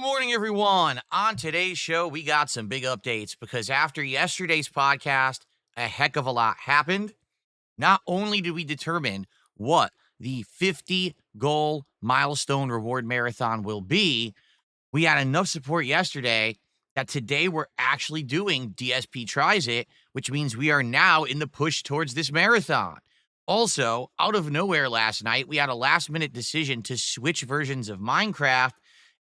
morning, everyone. On today's show, we got some big updates because after yesterday's podcast, a heck of a lot happened. Not only did we determine what the 50 goal milestone reward marathon will be, we had enough support yesterday that today we're actually doing DSP Tries It, which means we are now in the push towards this marathon. Also, out of nowhere last night, we had a last minute decision to switch versions of Minecraft,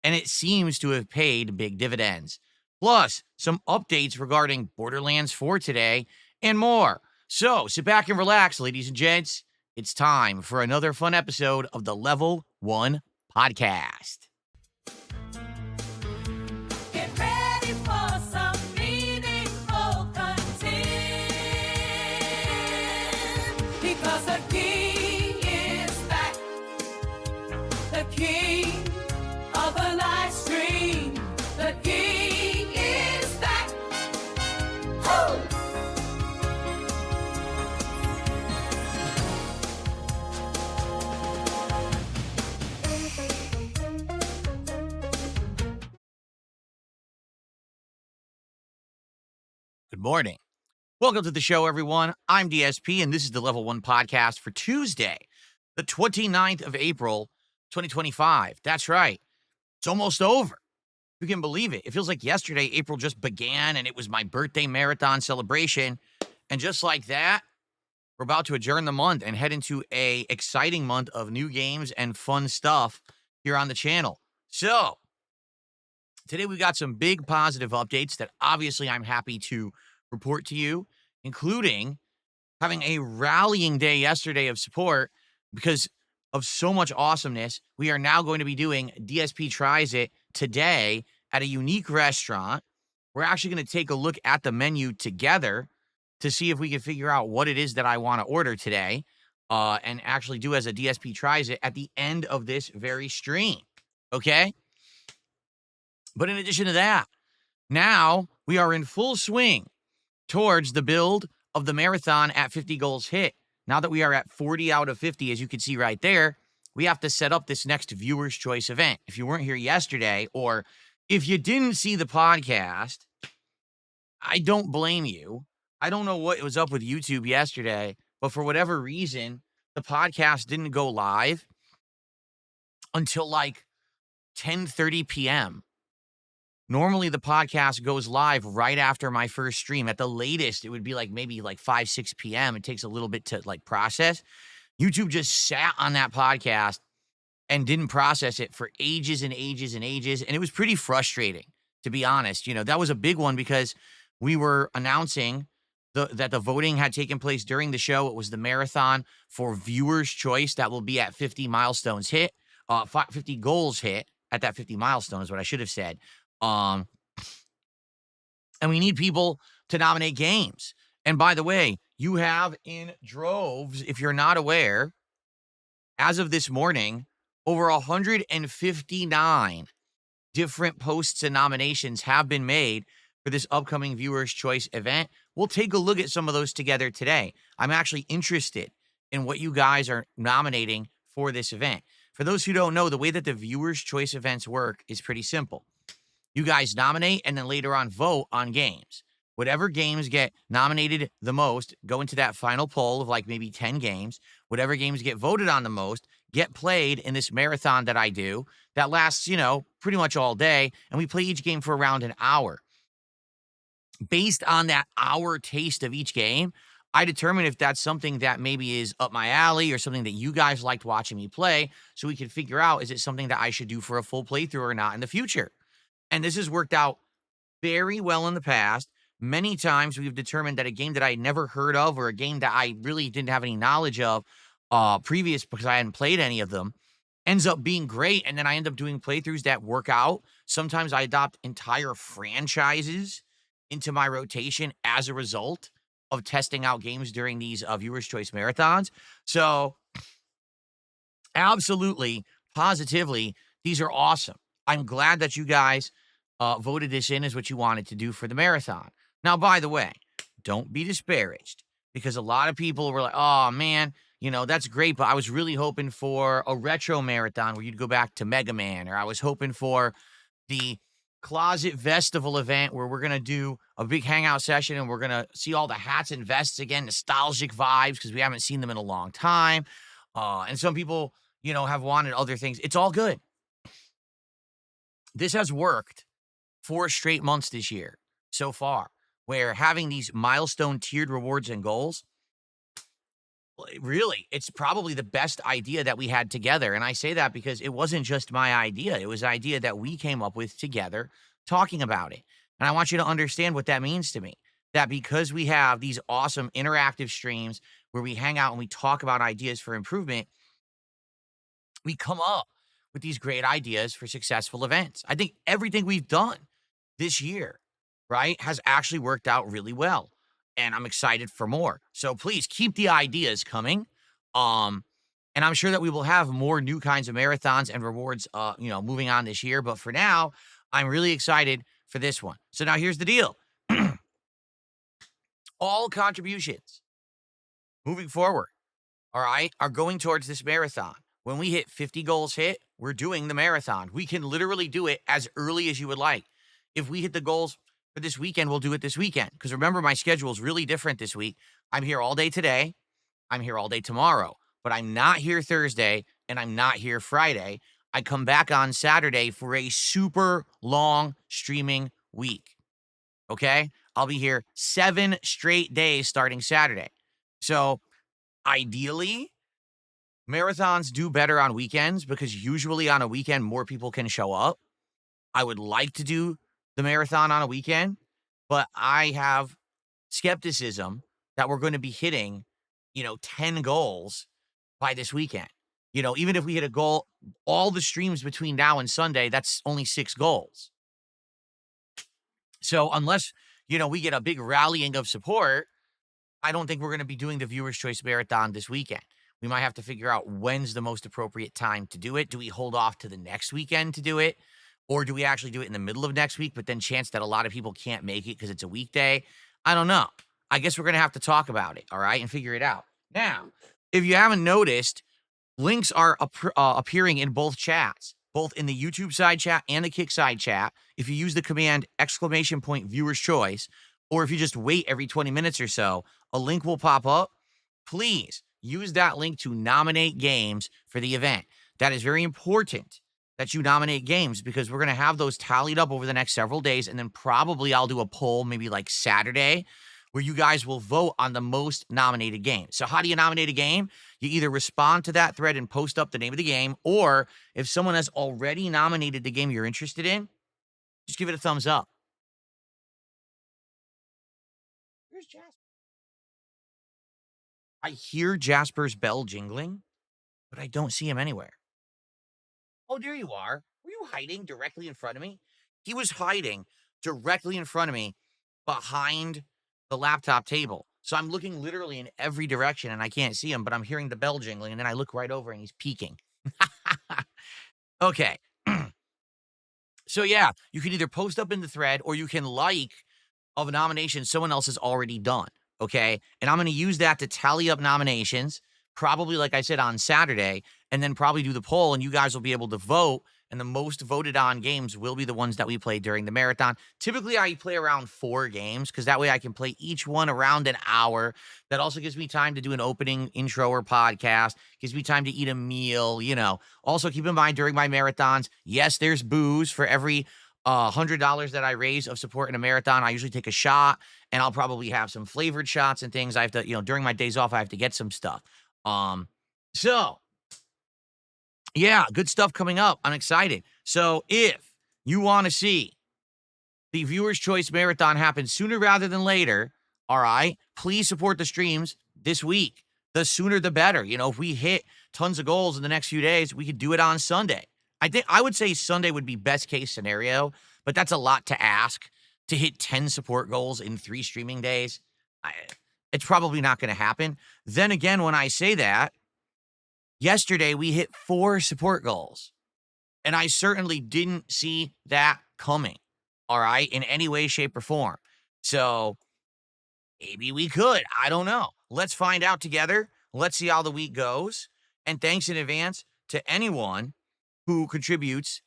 and it seems to have paid big dividends. Plus, some updates regarding Borderlands 4 today and more. So sit back and relax, ladies and gents. It's time for another fun episode of the Level 1 Podcast. Get ready for some meaningful content, because the king is back, the king of the live stream, the king is back. Woo! Good morning. Welcome to the show, everyone. I'm DSP, and this is the Level 1 Podcast for Tuesday, the 29th of April, 2025. That's right. It's almost over. You can believe it. It feels like yesterday, April just began, and it was my birthday marathon celebration. And just like that, we're about to adjourn the month and head into an exciting month of new games and fun stuff here on the channel. So, today we got some big positive updates that obviously I'm happy to report to you, including having a rallying day yesterday of support because of so much awesomeness. We are now going to be doing DSP Tries It today at a unique restaurant. We're actually going to take a look at the menu together to see if we can figure out what it is that I want to order today and actually do as a DSP Tries It at the end of this very stream. Okay? But in addition to that, now we are in full swing towards the build of the marathon at 50 goals hit. Now that we are at 40 out of 50, as you can see right there, we have to set up this next Viewer's Choice event. If you weren't here yesterday, or if you didn't see the podcast, I don't blame you. I don't know what was up with YouTube yesterday, but for whatever reason, the podcast didn't go live until like 10:30 p.m. Normally, the podcast goes live right after my first stream. At the latest, it would be like maybe like 5, 6 p.m. It takes a little bit to like process. YouTube just sat on that podcast and didn't process it for ages and ages and ages. And it was pretty frustrating, to be honest. You know, that was a big one because we were announcing that the voting had taken place during the show. It was the marathon for Viewer's Choice that will be at 50 milestones hit, 50 goals hit at that 50 milestone is what I should have said. And we need people to nominate games. And by the way, you have in droves, if you're not aware, as of this morning, over 159 different posts and nominations have been made for this upcoming Viewer's Choice event. We'll take a look at some of those together today. I'm actually interested in what you guys are nominating for this event. For those who don't know, the way that the Viewer's Choice events work is pretty simple. You guys nominate and then later on vote on games. Whatever games get nominated the most go into that final poll of like maybe 10 games. Whatever games get voted on the most get played in this marathon that I do that lasts, pretty much all day. And we play each game for around an hour. Based on that hour taste of each game, I determine if that's something that maybe is up my alley or something that you guys liked watching me play so we can figure out, is it something that I should do for a full playthrough or not in the future? And this has worked out very well in the past. Many times we've determined that a game that I had never heard of or a game that I really didn't have any knowledge of previous because I hadn't played any of them ends up being great. And then I end up doing playthroughs that work out. Sometimes I adopt entire franchises into my rotation as a result of testing out games during these Viewer's Choice marathons. So absolutely, positively, these are awesome. I'm glad that you guys voted this in as what you wanted to do for the marathon. Now, by the way, don't be disparaged because a lot of people were like, oh, man, that's great, but I was really hoping for a retro marathon where you'd go back to Mega Man, or I was hoping for, the Closet Festival event where we're going to do a big hangout session and we're going to see all the hats and vests again, nostalgic vibes because we haven't seen them in a long time. And some people, have wanted other things. It's all good. This has worked 4 straight months this year so far, where having these milestone tiered rewards and goals, really, it's probably the best idea that we had together. And I say that because it wasn't just my idea. It was an idea that we came up with together talking about it. And I want you to understand what that means to me. That because we have these awesome interactive streams where we hang out and we talk about ideas for improvement, we come up with these great ideas for successful events. I think everything we've done this year, right, has actually worked out really well. And I'm excited for more. So please keep the ideas coming. And I'm sure that we will have more new kinds of marathons and rewards, moving on this year. But for now, I'm really excited for this one. So now here's the deal. All contributions moving forward, all right, are going towards this marathon. When we hit 50 goals hit, we're doing the marathon. We can literally do it as early as you would like. If we hit the goals for this weekend, we'll do it this weekend. Because remember, my schedule is really different this week. I'm here all day today. I'm here all day tomorrow. But I'm not here Thursday, and I'm not here Friday. I come back on Saturday for a super long streaming week. Okay? I'll be here 7 straight days starting Saturday. So ideally, marathons do better on weekends because usually on a weekend, more people can show up. I would like to do the marathon on a weekend, but I have skepticism that we're going to be hitting, 10 goals by this weekend. Even if we hit a goal, all the streams between now and Sunday, that's only 6 goals. So unless, we get a big rallying of support, I don't think we're going to be doing the Viewer's Choice Marathon this weekend. We might have to figure out when's the most appropriate time to do it. Do we hold off to the next weekend to do it? Or do we actually do it in the middle of next week, but then chance that a lot of people can't make it because it's a weekday? I don't know. I guess we're going to have to talk about it, all right, and figure it out. Now, if you haven't noticed, links are appearing in both chats, both in the YouTube side chat and the Kick side chat. If you use the command !Viewer's Choice, or if you just wait every 20 minutes or so, a link will pop up. Please use that link to nominate games for the event. That is very important that you nominate games because we're going to have those tallied up over the next several days. And then probably I'll do a poll maybe like Saturday where you guys will vote on the most nominated games. So how do you nominate a game? You either respond to that thread and post up the name of the game, or if someone has already nominated the game you're interested in, just give it a thumbs up. Where's Jasper? I hear Jasper's bell jingling, but I don't see him anywhere. Oh, there you are. Were you hiding directly in front of me? He was hiding directly in front of me behind the laptop table. So I'm looking literally in every direction and I can't see him, but I'm hearing the bell jingling. And then I look right over and he's peeking. Okay. So yeah, you can either post up in the thread or you can like of a nomination someone else has already done. Okay. And I'm going to use that to tally up nominations, probably, like I said, on Saturday, and then probably do the poll, and you guys will be able to vote. And the most voted on games will be the ones that we play during the marathon. Typically, I play around 4 games because that way I can play each one around an hour. That also gives me time to do an opening intro or podcast, gives me time to eat a meal, Also, keep in mind during my marathons, yes, there's booze for every $100 that I raise of support in a marathon. I usually take a shot, and I'll probably have some flavored shots and things. I have to, during my days off, I have to get some stuff. So yeah, good stuff coming up. I'm excited. So if you want to see the Viewer's Choice Marathon happen sooner rather than later, all right, please support the streams this week. The sooner the better. If we hit tons of goals in the next few days, we could do it on Sunday. I would say Sunday would be best case scenario, but that's a lot to ask to hit 10 support goals in 3 streaming days. It's probably not going to happen. Then again, when I say that, yesterday we hit 4 support goals, and I certainly didn't see that coming, all right, in any way, shape, or form. So maybe we could. I don't know. Let's find out together. Let's see how the week goes. And thanks in advance to anyone who contributes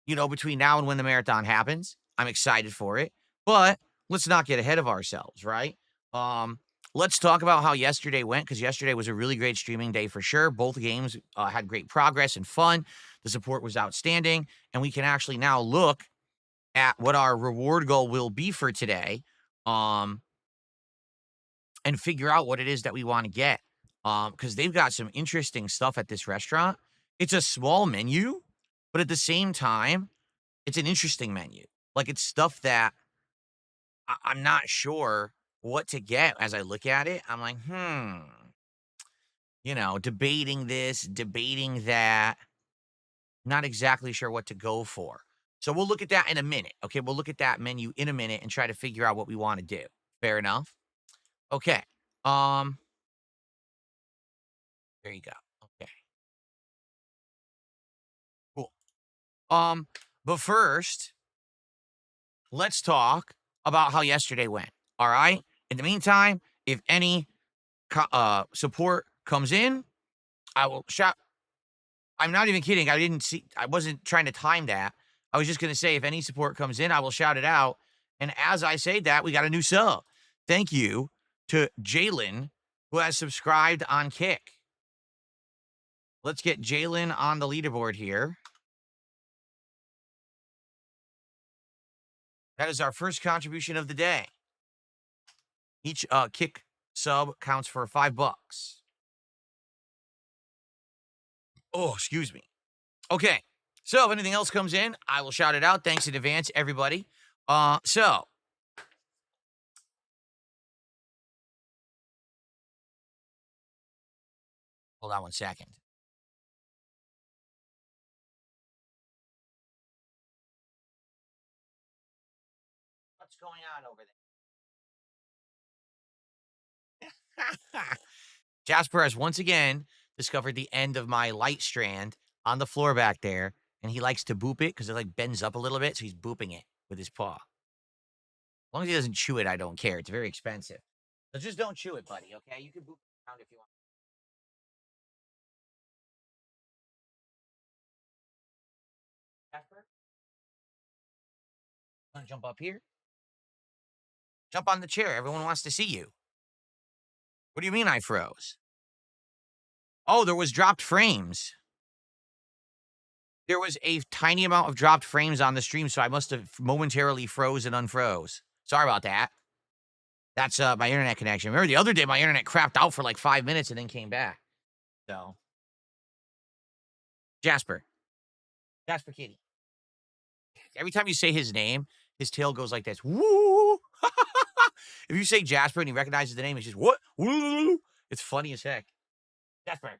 between now and when the marathon happens. I'm excited for it, but let's not get ahead of ourselves, right? Um, let's talk about how yesterday went, because yesterday was a really great streaming day for sure. Both games had great progress and fun. The support was outstanding, and we can actually now look at what our reward goal will be for today, um, and figure out what it is that we want to get. Because they've got some interesting stuff at this restaurant. It's a small menu, but at the same time, it's an interesting menu. Like, it's stuff that I'm not sure what to get as I look at it. I'm like, debating this, debating that, not exactly sure what to go for. So we'll look at that in a minute. Okay, we'll look at that menu in a minute and try to figure out what we want to do. Fair enough? Okay. Um, there you go. Okay, cool. But first, let's talk about how yesterday went. All right. In the meantime, if any support comes in, I will shout. I'm not even kidding. I wasn't trying to time that. I was just going to say, if any support comes in, I will shout it out. And as I say that, we got a new sub. Thank you to Jalen, who has subscribed on Kick. Let's get Jalen on the leaderboard here. That is our first contribution of the day. Each Kick sub counts for $5. Oh, excuse me. Okay. So if anything else comes in, I will shout it out. Thanks in advance, everybody. So hold on one second. What's going on over there? Jasper has once again discovered the end of my light strand on the floor back there, and he likes to boop it because it like bends up a little bit, so he's booping it with his paw. As long as he doesn't chew it, I don't care. It's very expensive. So just don't chew it, buddy, okay? You can boop it around if you want. Jasper, want to jump up here? Jump on the chair. Everyone wants to see you. What do you mean I froze? Oh, there was dropped frames. There was a tiny amount of dropped frames on the stream, so I must have momentarily froze and unfroze. Sorry about that. That's my internet connection. Remember the other day, my internet crapped out for like 5 minutes and then came back. So, Jasper Kitty. Every time you say his name, his tail goes like this. Woo! If you say Jasper and he recognizes the name, it's just what? Woo! It's funny as heck. Jasper,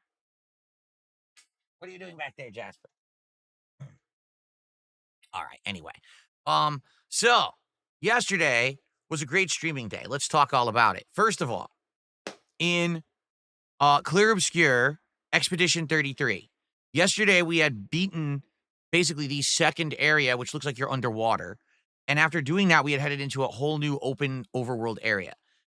what are you doing back there, Jasper? All right. Anyway, so yesterday was a great streaming day. Let's talk all about it. First of all, in Clear Obscure Expedition 33, yesterday we had beaten basically the second area, which looks like you're underwater. And after doing that, we had headed into a whole new open overworld area.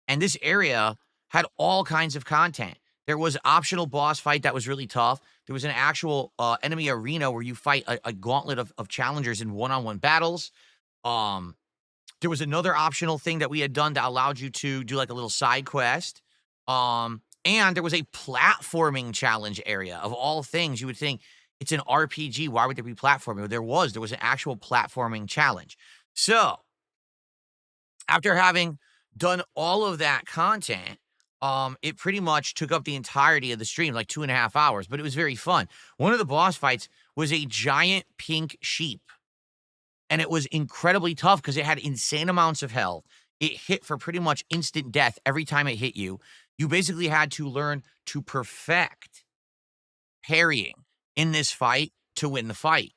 And this area had all kinds of content. There was optional boss fight that was really tough. There was an actual enemy arena where you fight a gauntlet of challengers in one-on-one battles. There was another optional thing that we had done that allowed you to do like a little side quest. And there was a platforming challenge area. Of all things, you would think it's an RPG. Why would there be platforming? There was an actual platforming challenge. So after having done all of that content, it pretty much took up the entirety of the stream, like 2.5 hours, but it was very fun. One of the boss fights was a giant pink sheep, and it was incredibly tough because it had insane amounts of health. It hit for pretty much instant death every time it hit you. You basically had to learn to perfect parrying in this fight to win the fight.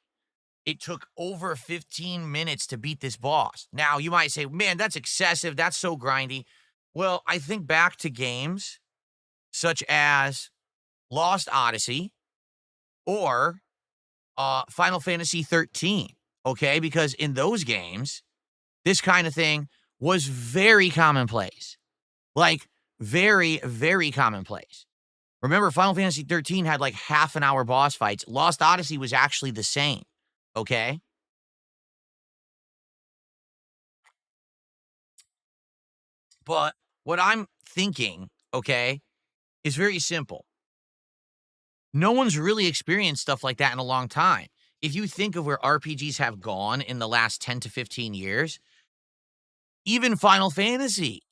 It took over 15 minutes to beat this boss. Now, you might say, man, that's excessive. That's so grindy. Well, I think back to games such as Lost Odyssey or Final Fantasy 13, okay? Because in those games, this kind of thing was very commonplace. Like, very, very commonplace. Remember, Final Fantasy 13 had like half an hour boss fights. Lost Odyssey was actually the same, okay? But what I'm thinking, okay, is very simple. No one's really experienced stuff like that in a long time. If you think of where RPGs have gone in the last 10 to 15 years, even Final Fantasy,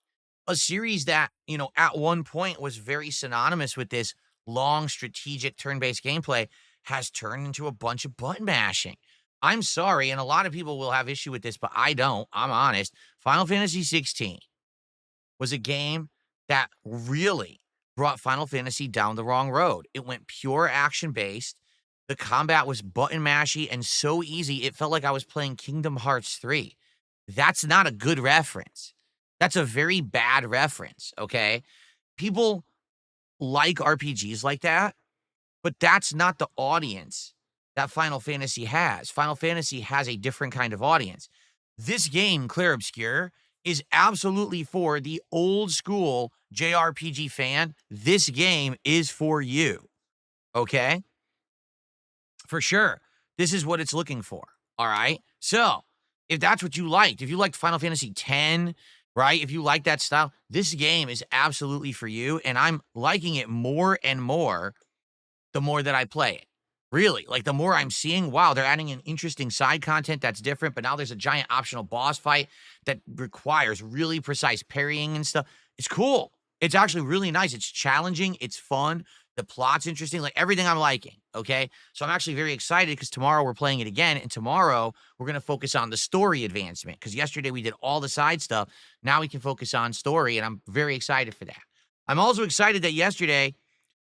a series that, at one point was very synonymous with this long strategic turn-based gameplay, has turned into a bunch of button mashing. I'm sorry, and a lot of people will have issue with this, but I don't. I'm honest. Final Fantasy 16 was a game that really brought Final Fantasy down the wrong road. It went pure action-based. The combat was button mashy and so easy, it felt like I was playing Kingdom Hearts 3. That's not a good reference. That's a very bad reference, okay? People like RPGs like that, but that's not the audience that Final Fantasy has. Final Fantasy has a different kind of audience. This game, Clair Obscur, is absolutely for the old school JRPG fan. This game is for you, okay? For sure. This is what it's looking for, all right? So, if that's what you liked, if you liked Final Fantasy X, right? If you like that style, this game is absolutely for you, and I'm liking it more and more the more that I play it. Really, like the more I'm seeing, wow, they're adding an interesting side content that's different, but now there's a giant optional boss fight that requires really precise parrying and stuff. It's cool. It's actually really nice. It's challenging. It's fun. The plot's interesting. Like everything I'm liking. Okay. So I'm actually very excited because tomorrow we're playing it again. And tomorrow we're going to focus on the story advancement because yesterday we did all the side stuff. Now we can focus on story. And I'm very excited for that. I'm also excited that yesterday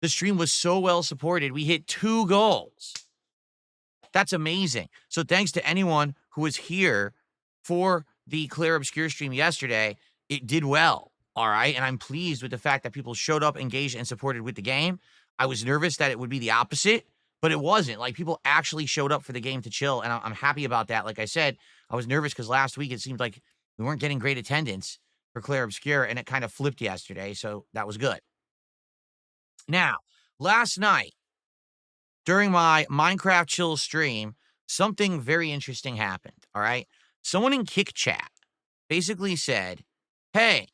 the stream was so well supported. We hit 2 goals. That's amazing. So thanks to anyone who was here for the Clair Obscur stream yesterday. It did well, all right? And I'm pleased with the fact that people showed up, engaged, and supported with the game. I was nervous that it would be the opposite, but it wasn't. Like, people actually showed up for the game to chill, and I'm happy about that. Like I said, I was nervous because last week it seemed like we weren't getting great attendance for Clair Obscur, and it kind of flipped yesterday, so that was good. Now, last night, during my Minecraft chill stream, something very interesting happened, all right? Someone in Kick Chat basically said, hey,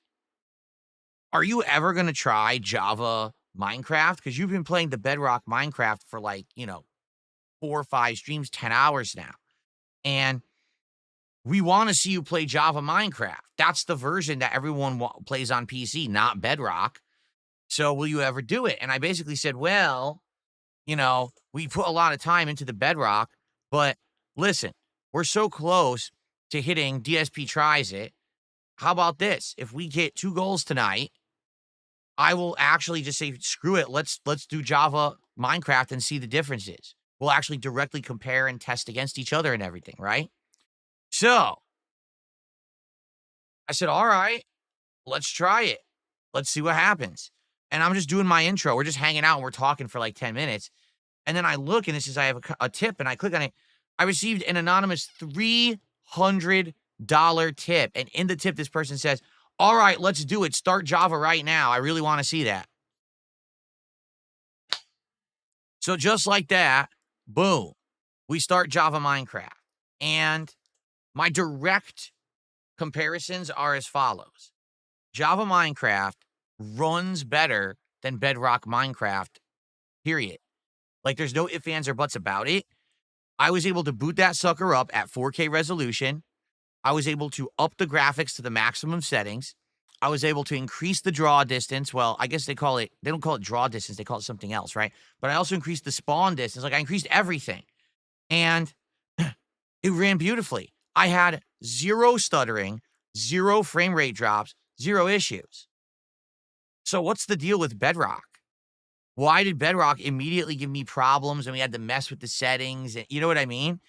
are you ever going to try Java Minecraft? Because you've been playing the Bedrock Minecraft for 4 or 5 streams, 10 hours now. And we want to see you play Java Minecraft. That's the version that everyone plays on PC, not Bedrock. So will you ever do it? And I basically said, well, we put a lot of time into the Bedrock, but listen, we're so close to hitting DSP tries it. How about this? If we get 2 goals tonight, I will actually just say, screw it. Let's do Java Minecraft and see the differences. We'll actually directly compare and test against each other and everything, right? So I said, all right, let's try it. Let's see what happens. And I'm just doing my intro. We're just hanging out and we're talking for 10 minutes. And then I look and it says I have a tip and I click on it. I received an anonymous $300 tip. And in the tip, this person says, all right, let's do it. Start Java right now. I really want to see that. So just like that, boom, we start Java Minecraft. And my direct comparisons are as follows. Java Minecraft runs better than Bedrock Minecraft, period. There's no ifs, ands, or buts about it. I was able to boot that sucker up at 4K resolution. I was able to up the graphics to the maximum settings. I was able to increase the draw distance. Well, I guess they don't call it draw distance. They call it something else, right? But I also increased the spawn distance. I increased everything. And it ran beautifully. I had 0 stuttering, 0 frame rate drops, 0 issues. So what's the deal with Bedrock? Why did Bedrock immediately give me problems and we had to mess with the settings? And you know what I mean?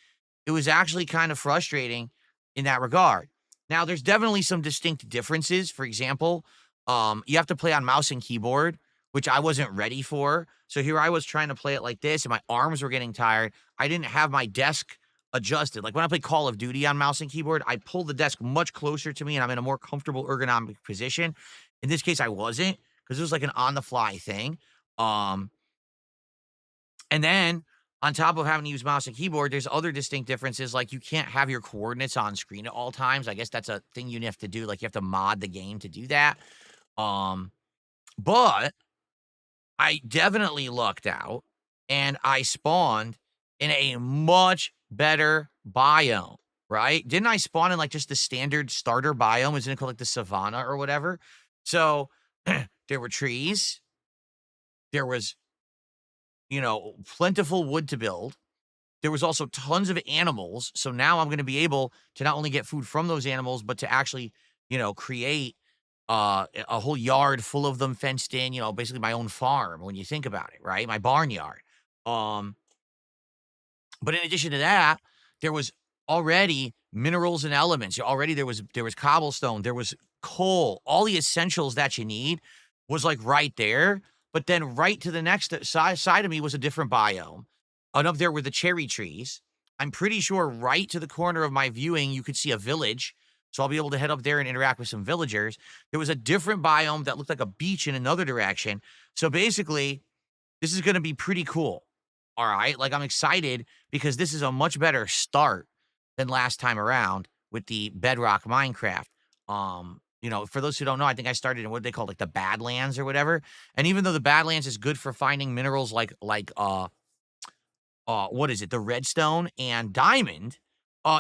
It was actually kind of frustrating in that regard. Now, there's definitely some distinct differences. For example, you have to play on mouse and keyboard, which I wasn't ready for. So here I was trying to play it like this and my arms were getting tired. I didn't have my desk adjusted. When I play Call of Duty on mouse and keyboard, I pull the desk much closer to me and I'm in a more comfortable ergonomic position. In this case, I wasn't because it was an on-the-fly thing. And then on top of having to use mouse and keyboard, there's other distinct differences. Like you can't have your coordinates on screen at all times. I guess that's a thing you have to do. Like you have to mod the game to do that. Um, but I definitely lucked out and I spawned in a much better biome, right? Didn't I spawn in like just the standard starter biome? Isn't it called like the savanna or whatever? So there were trees, there was, plentiful wood to build. There was also tons of animals. So now I'm going to be able to not only get food from those animals, but to actually, create a whole yard full of them fenced in, basically my own farm when you think about it, right? My barnyard. Um, but in addition to that, there was already minerals and elements. Already there was cobblestone, there was coal, all the essentials that you need was like right there. But then right to the next side of me was a different biome. And up there were the cherry trees. I'm pretty sure right to the corner of my viewing, you could see a village. So I'll be able to head up there and interact with some villagers. There was a different biome that looked like a beach in another direction. So basically, this is going to be pretty cool. All right. Like I'm excited because this is a much better start than last time around with the Bedrock Minecraft. For those who don't know, I think I started in what they call like the Badlands or whatever. And even though the Badlands is good for finding minerals like what is it? The redstone and diamond.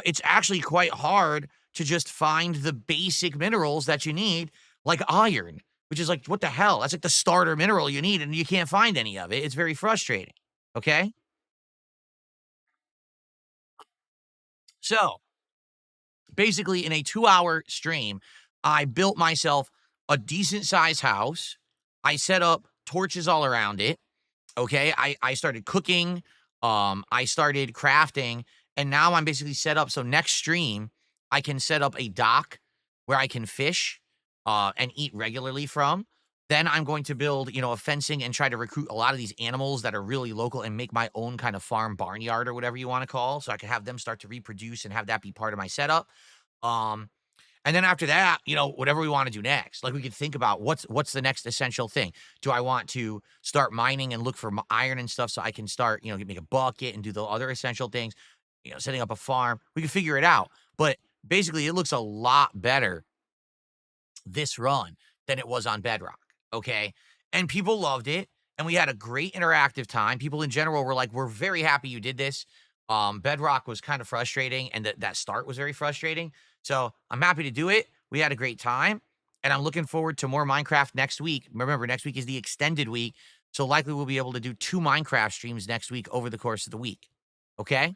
It's actually quite hard to just find the basic minerals that you need, like iron, which is like, what the hell? That's like the starter mineral you need, and you can't find any of it. It's very frustrating. Okay. So basically, in a 2-hour stream, I built myself a decent sized house. I set up torches all around it. Okay. I started cooking. I started crafting, and now I'm basically set up. So next stream, I can set up a dock where I can fish and eat regularly from. Then I'm going to build, a fencing and try to recruit a lot of these animals that are really local and make my own kind of farm barnyard or whatever you want to call, so I can have them start to reproduce and have that be part of my setup. Um, and then after that, whatever we want to do next, like we could think about what's the next essential thing. Do I want to start mining and look for iron and stuff so I can start, make a bucket and do the other essential things, setting up a farm? We can figure it out. But basically, it looks a lot better this run than it was on Bedrock. Okay. And people loved it. And we had a great interactive time. People in general were like, we're very happy you did this. Bedrock was kind of frustrating, and that start was very frustrating. So I'm happy to do it. We had a great time, and I'm looking forward to more Minecraft next week. Remember, next week is the extended week. So likely we'll be able to do 2 Minecraft streams next week over the course of the week. Okay.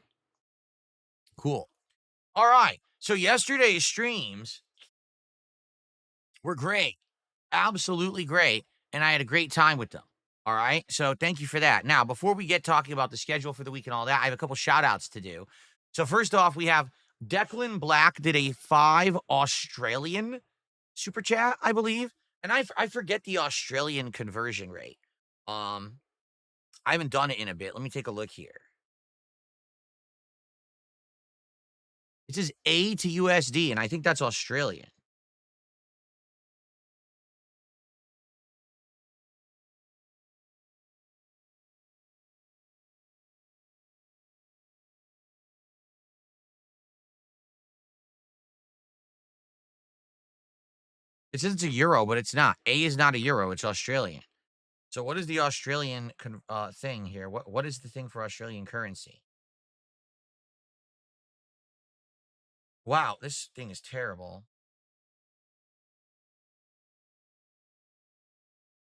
Cool. All right. So yesterday's streams were great. Absolutely great. And I had a great time with them. All right. So thank you for that. Now, before we get talking about the schedule for the week and all that, I have a couple shout outs to do. So first off, we have Declan Black did a 5 Australian super chat, I believe. And I forget the Australian conversion rate. I haven't done it in a bit. Let me take a look here. It says A to USD, and I think that's Australian. It says it's a euro, but it's not. A is not a euro. It's Australian. So what is the Australian thing here? What is the thing for Australian currency? Wow, this thing is terrible.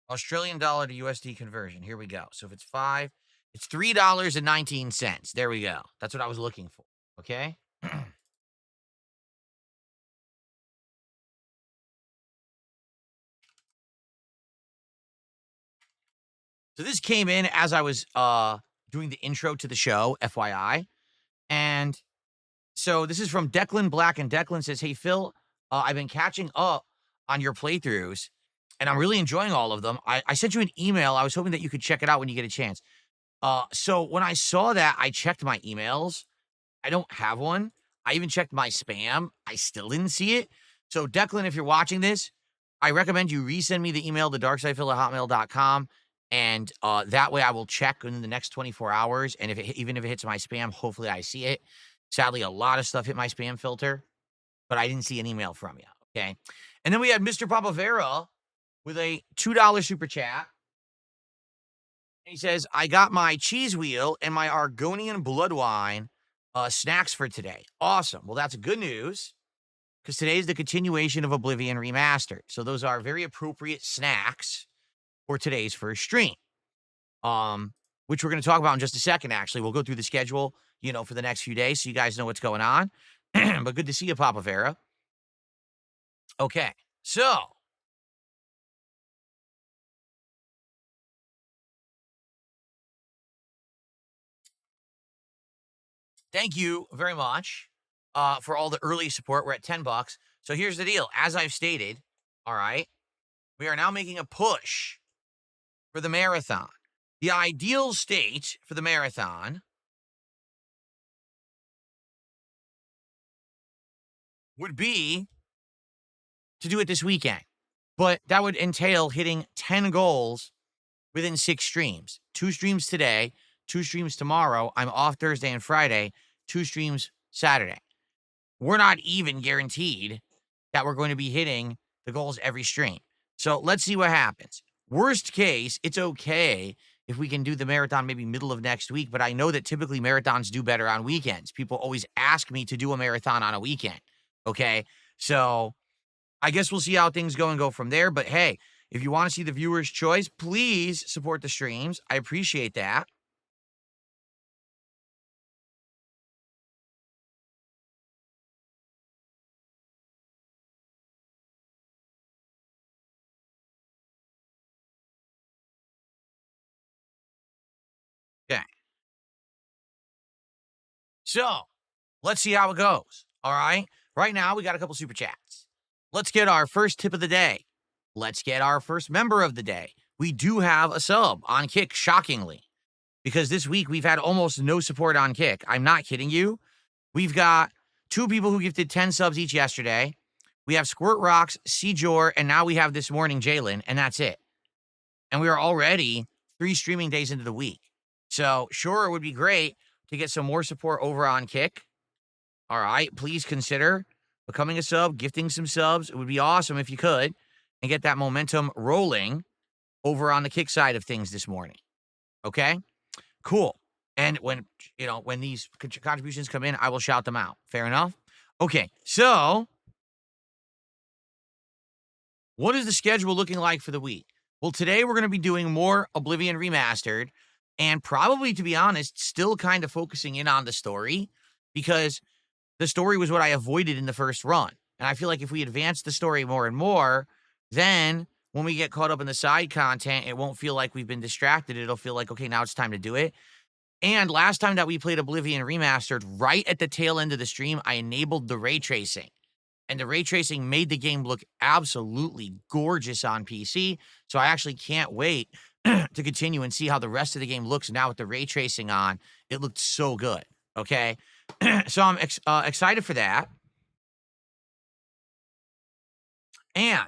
Australian dollar to USD conversion. Here we go. So if it's 5, it's $3.19. There we go. That's what I was looking for. Okay. So this came in as I was doing the intro to the show, FYI. And so this is from Declan Black, and Declan says, "Hey Phil, I've been catching up on your playthroughs, and I'm really enjoying all of them. I sent you an email. I was hoping that you could check it out when you get a chance." So when I saw that, I checked my emails. I don't have one. I even checked my spam. I still didn't see it. So Declan, if you're watching this, I recommend you resend me the email to darksidephil@hotmail.com. And that way I will check in the next 24 hours. And even if it hits my spam, hopefully I see it. Sadly, a lot of stuff hit my spam filter, but I didn't see an email from you. Okay. And then we had Mr. Papavera with a $2 super chat. He says, I got my cheese wheel and my Argonian blood wine snacks for today. Awesome. Well, that's good news because today is the continuation of Oblivion Remastered. So those are very appropriate snacks for today's first stream, which we're going to talk about in just a second, actually. We'll go through the schedule, for the next few days so you guys know what's going on. But good to see you, Papa Vera. Okay, so thank you very much for all the early support. We're at $10. So here's the deal. As I've stated, all right, we are now making a push for the marathon. The ideal state for the marathon would be to do it this weekend, but that would entail hitting 10 goals within 6 streams. 2 streams today, 2 streams tomorrow. I'm off Thursday and Friday, 2 streams Saturday. We're not even guaranteed that we're going to be hitting the goals every stream. So let's see what happens. Worst case, it's okay if we can do the marathon maybe middle of next week, but I know that typically marathons do better on weekends. People always ask me to do a marathon on a weekend, okay? So I guess we'll see how things go and go from there, but hey, if you want to see the viewer's choice, please support the streams. I appreciate that. Okay. So let's see how it goes. All right. Right now, we got a couple super chats. Let's get our first tip of the day. Let's get our first member of the day. We do have a sub on Kick, shockingly, because this week we've had almost no support on Kick. I'm not kidding you. We've got 2 people who gifted 10 subs each yesterday. We have Squirt Rocks, Seajor, and now we have this morning Jalen, and that's it. And we are already 3 streaming days into the week. So sure, it would be great to get some more support over on Kick. All right, please consider becoming a sub, gifting some subs. It would be awesome if you could, and get that momentum rolling over on the Kick side of things this morning. Okay? Cool. And when these contributions come in, I will shout them out. Fair enough? Okay, so what is the schedule looking like for the week? Well, today we're going to be doing more Oblivion Remastered, and probably, to be honest, still kind of focusing in on the story, because the story was what I avoided in the first run. And I feel like if we advance the story more and more, then when we get caught up in the side content, it won't feel like we've been distracted. It'll feel like, okay, now it's time to do it. And last time that we played Oblivion Remastered, right at the tail end of the stream, I enabled the ray tracing. And the ray tracing made the game look absolutely gorgeous on PC. So I actually can't wait to continue and see how the rest of the game looks now with the ray tracing on. It looked so good, okay? So I'm excited for that. And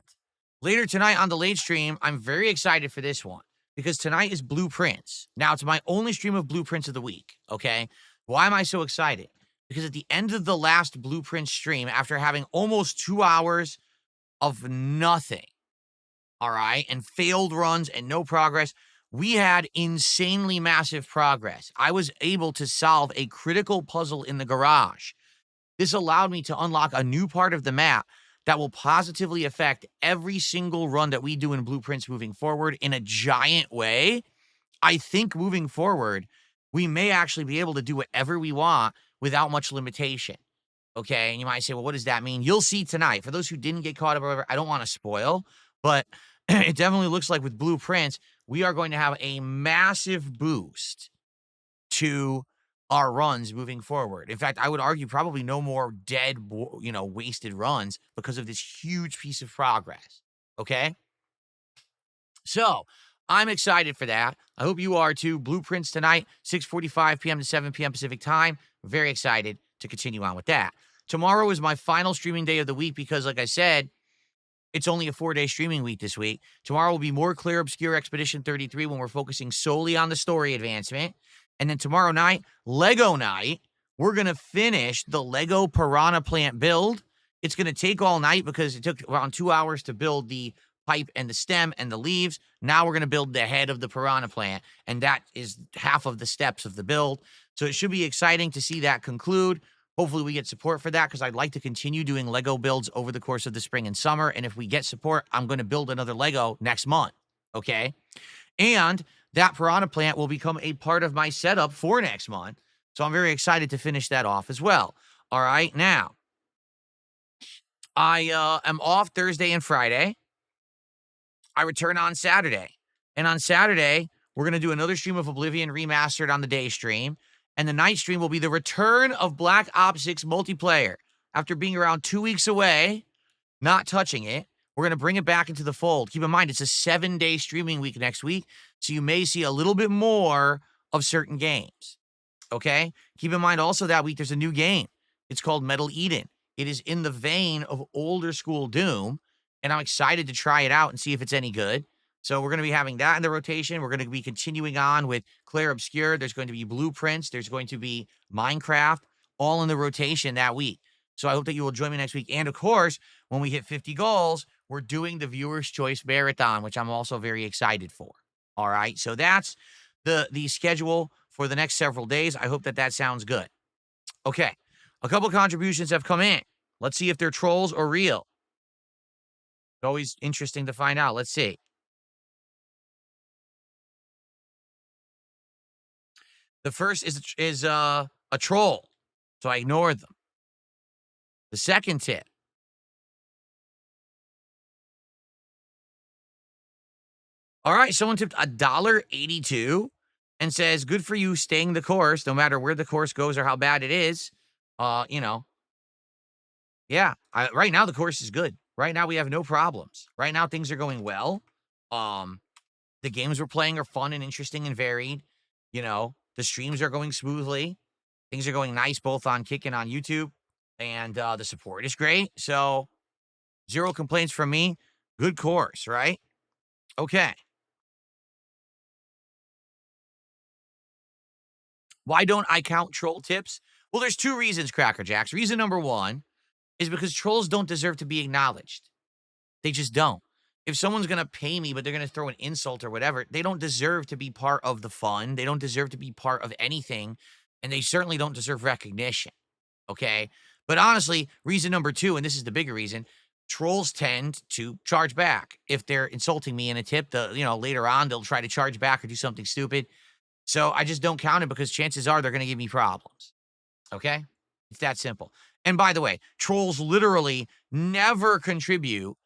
later tonight on the late stream, I'm very excited for this one, because tonight is Blueprints. Now, it's my only stream of Blueprints of the week, okay? Why am I so excited? Because at the end of the last Blueprint stream, after having almost 2 hours of nothing, all right, and failed runs and no progress, we had insanely massive progress. I was able to solve a critical puzzle in the garage. This allowed me to unlock a new part of the map that will positively affect every single run that we do in Blueprints moving forward in a giant way. I think moving forward, we may actually be able to do whatever we want without much limitation. Okay, and you might say, well, what does that mean? You'll see tonight. For those who didn't get caught up, or whatever, I don't want to spoil, but it definitely looks like with Blueprints, we are going to have a massive boost to our runs moving forward. In fact, I would argue probably no more dead, wasted runs because of this huge piece of progress. Okay? So, I'm excited for that. I hope you are too. Blueprints tonight, 6:45 p.m. to 7 p.m. Pacific time. Very excited to continue on with that. Tomorrow is my final streaming day of the week because, like I said, It's only a 4-day streaming week this week. Tomorrow will be more Clear Obscure Expedition 33 when we're focusing solely on the story advancement. And then tomorrow night, Lego night, we're going to finish the Lego Piranha Plant build. It's going to take all night because it took around 2 hours to build the pipe and the stem and the leaves. Now we're going to build the head of the piranha plant, and that is half of the steps of the build. So it should be exciting to see that conclude. Hopefully we get support for that because I'd like to continue doing Lego builds over the course of the spring and summer. And if we get support, I'm going to build another Lego next month. Okay. And that piranha plant will become a part of my setup for next month. So I'm very excited to finish that off as well. All right. Now, I am off Thursday and Friday. I return on Saturday. And on Saturday, we're going to do another stream of Oblivion Remastered on the day stream. And the night stream will be the return of Black Ops 6 multiplayer. After being around 2 weeks away, not touching it, we're going to bring it back into the fold. Keep in mind, it's a 7-day streaming week next week, so you may see a little bit more of certain games. Okay? Keep in mind also that week there's a new game. It's called Metal Eden. It is in the vein of older school Doom, and I'm excited to try it out and see if it's any good. So we're going to be having that in the rotation. We're going to be continuing on with Claire Obscure. There's going to be Blueprints. There's going to be Minecraft, all in the rotation that week. So I hope that you will join me next week. And of course, when we hit 50 goals, we're doing the Viewer's Choice Marathon, which I'm also very excited for. All right. So that's the schedule for the next several days. I hope that that sounds good. Okay. A couple contributions have come in. Let's see if they're trolls or real. It's always interesting to find out. Let's see. The first is a troll, so I ignored them. The second tip. All right, someone tipped $1.82 and says, "Good for you staying the course, no matter where the course goes or how bad it is." Yeah. Right now the course is good. Right now we have no problems. Right now things are going well. The games we're playing are fun and interesting and varied. The streams are going smoothly. Things are going nice both on Kick and on YouTube. And the support is great. So, 0 complaints from me. Good course, right? Okay. Why don't I count troll tips? Well, there's 2 reasons, Cracker Jacks. Reason number 1 is because trolls don't deserve to be acknowledged. They just don't. If someone's going to pay me, but they're going to throw an insult or whatever, they don't deserve to be part of the fun. They don't deserve to be part of anything. And they certainly don't deserve recognition. Okay? But honestly, reason number 2, and this is the bigger reason, trolls tend to charge back. If they're insulting me in a tip, later on, they'll try to charge back or do something stupid. So I just don't count it because chances are they're going to give me problems. Okay? It's that simple. And by the way, trolls literally never contribute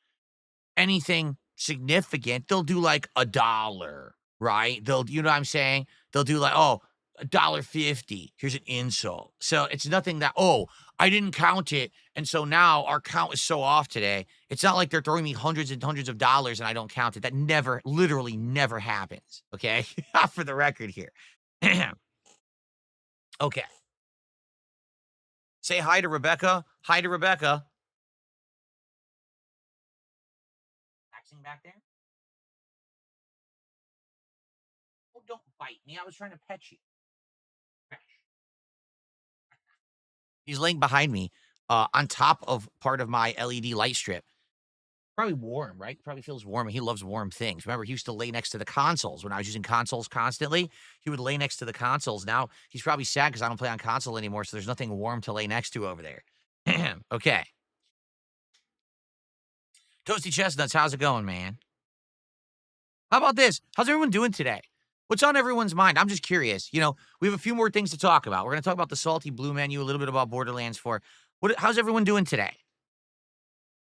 anything significant. They'll do like $1, right? You know what I'm saying? They'll do like, $1.50. Here's an insult. So it's nothing that, I didn't count it. And so now our count is so off today. It's not like they're throwing me hundreds and hundreds of dollars and I don't count it. That literally never happens. Okay. For the record here. Okay. Say hi to Rebecca. Hi to Rebecca. Waxing back there? Oh, don't bite me. I was trying to pet you. He's laying behind me on top of part of my LED light strip. Probably warm, right? Probably feels warm. He loves warm things. Remember, he used to lay next to the consoles when I was using consoles constantly. He would lay next to the consoles. Now he's probably sad because I don't play on console anymore, so there's nothing warm to lay next to over there. Okay. Toasty Chestnuts, how's it going, man? How about this? How's everyone doing today? What's on everyone's mind? I'm just curious. We have a few more things to talk about. We're going to talk about the Salty Blue menu, a little bit about Borderlands 4. How's everyone doing today?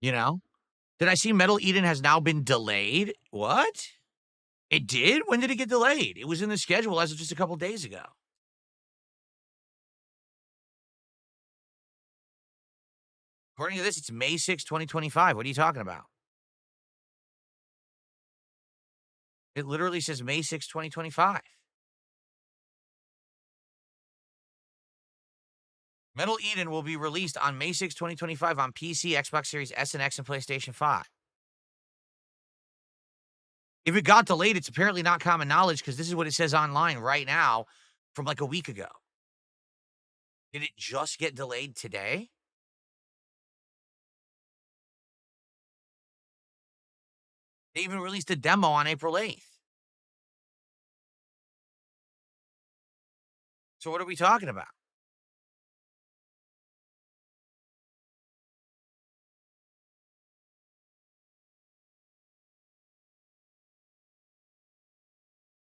Did I see Metal Eden has now been delayed? What? It did? When did it get delayed? It was in the schedule as of just a couple days ago. According to this, it's May 6, 2025. What are you talking about? It literally says May 6, 2025. Metal Eden will be released on May 6, 2025 on PC, Xbox Series S and X, and PlayStation 5. If it got delayed, it's apparently not common knowledge because this is what it says online right now from like a week ago. Did it just get delayed today? They even released a demo on April 8th. So what are we talking about?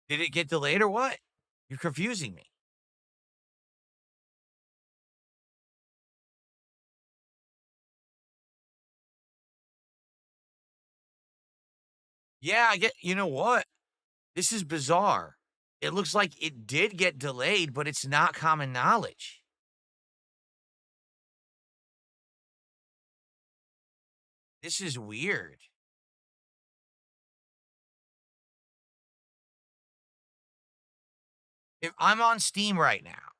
Did it get delayed or what? You're confusing me. Yeah, I get you know what? This is bizarre. It looks like it did get delayed, but it's not common knowledge. This is weird. If I'm on Steam right now,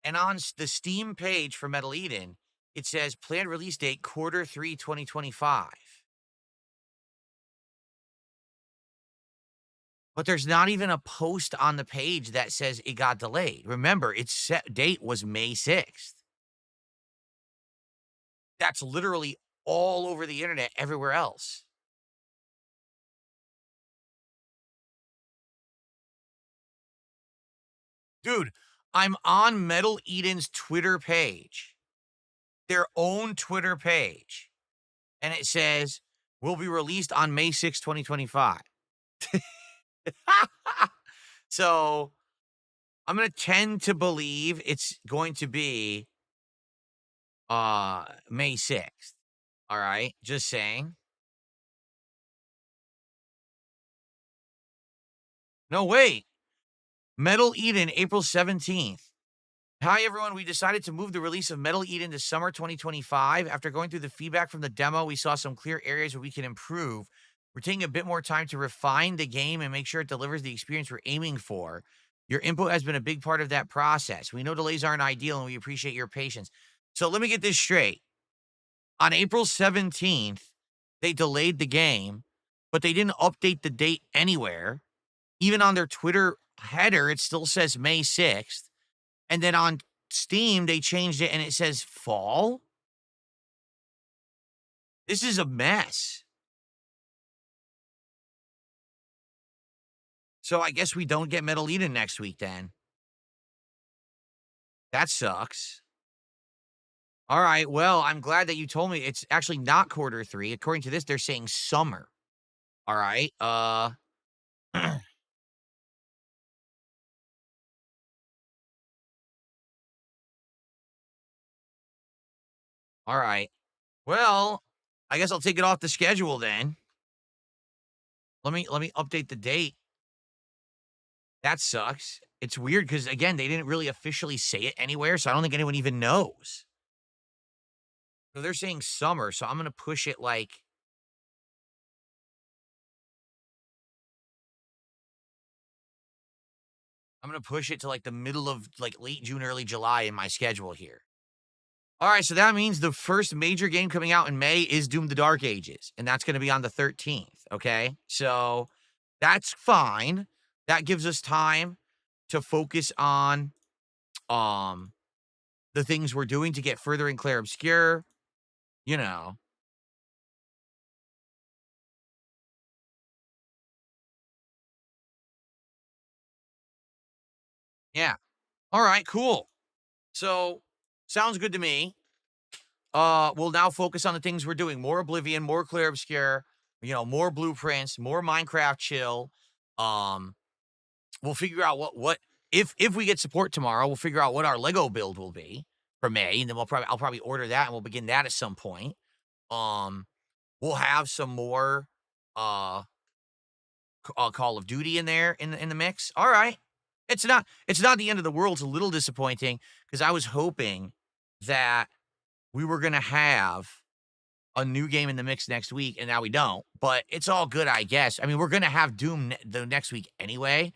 and on the Steam page for Metal Eden, it says planned release date Q3 2025. But there's not even a post on the page that says it got delayed. Remember, its set date was May 6th. That's literally all over the internet everywhere else. Dude, I'm on Metal Eden's Twitter page, their own Twitter page, and it says, "Will be released on May 6th, 2025." So, I'm gonna tend to believe it's going to be, May 6th. Alright? Just saying. No, wait. Metal Eden, April 17th. Hi, everyone. We decided to move the release of Metal Eden to summer 2025. After going through the feedback from the demo, we saw some clear areas where we can improve. We're taking a bit more time to refine the game and make sure it delivers the experience we're aiming for. Your input has been a big part of that process. We know delays aren't ideal and we appreciate your patience. So let me get this straight. On April 17th, they delayed the game, but they didn't update the date anywhere. Even on their Twitter header, it still says May 6th. And then on Steam, they changed it and it says fall. This is a mess. So I guess we don't get Metal Eden next week then. That sucks. All right. Well, I'm glad that you told me it's actually not Q3. According to this, they're saying summer. All right. All right. Well, I guess I'll take it off the schedule then. Let me update the date. That sucks. It's weird because again, they didn't really officially say it anywhere, so I don't think anyone even knows. So they're saying summer, so I'm gonna push it like I'm gonna push it to like the middle of like late June, early July in my schedule here. All right, so that means the first major game coming out in May is Doom: The Dark Ages, and that's gonna be on the 13th. Okay, so that's fine. That gives us time to focus on the things we're doing to get further in Clair Obscure. You know, yeah. All right, cool. So sounds good to me. We'll now focus on the things we're doing. More Oblivion, more Clear Obscure, more blueprints, more Minecraft chill. Um, we'll figure out what if we get support tomorrow, we'll figure out what our Lego build will be for May, and then I'll probably order that and we'll begin that at some point. Um, we'll have some more uh, Call of Duty in there in the mix. All right. It's not the end of the world. It's a little disappointing because I was hoping that we were gonna have a new game in the mix next week, and now we don't. But it's all good, I guess. I mean, we're gonna have Doom the next week anyway.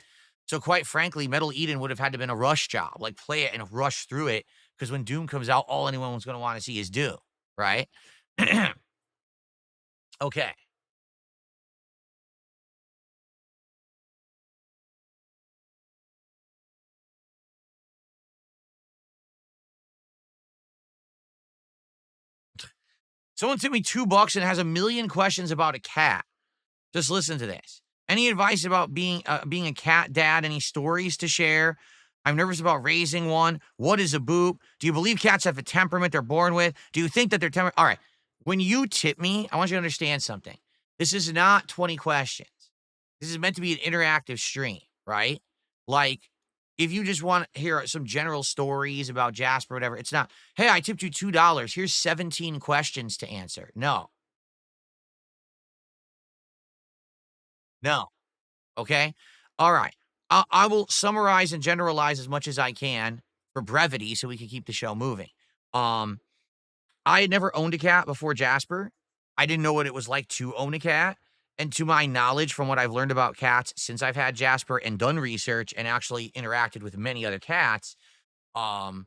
So quite frankly, Metal Eden would have had to been a rush job, like play it and rush through it. Because when Doom comes out, all anyone was gonna want to see is Doom, right? Okay. Someone sent me $2 and has a million questions about a cat. Just listen to this. Any advice about being a cat dad? Any stories to share? I'm nervous about raising one. What is a boop? Do you believe cats have a temperament they're born with? Do you think that they're temperament? All right. When you tip me, I want you to understand something. This is not 20 questions. This is meant to be an interactive stream, right? Like, if you just want to hear some general stories about Jasper, whatever, it's not, hey, I tipped you $2. Here's 17 questions to answer. No, no. Okay. All right. I will summarize and generalize as much as I can for brevity so we can keep the show moving. Um, I had never owned a cat before Jasper. I didn't know what it was like to own a cat. And to my knowledge, from what I've learned about cats since I've had Jasper and done research and actually interacted with many other cats, um,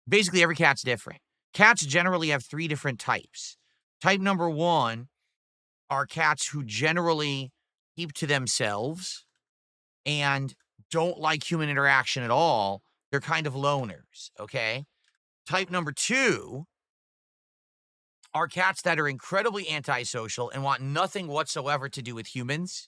basically every cat's different. Cats generally have three different types. Type number one are cats who generally keep to themselves and don't like human interaction at all. They're kind of loners, okay? Type number two are cats that are incredibly antisocial and want nothing whatsoever to do with humans.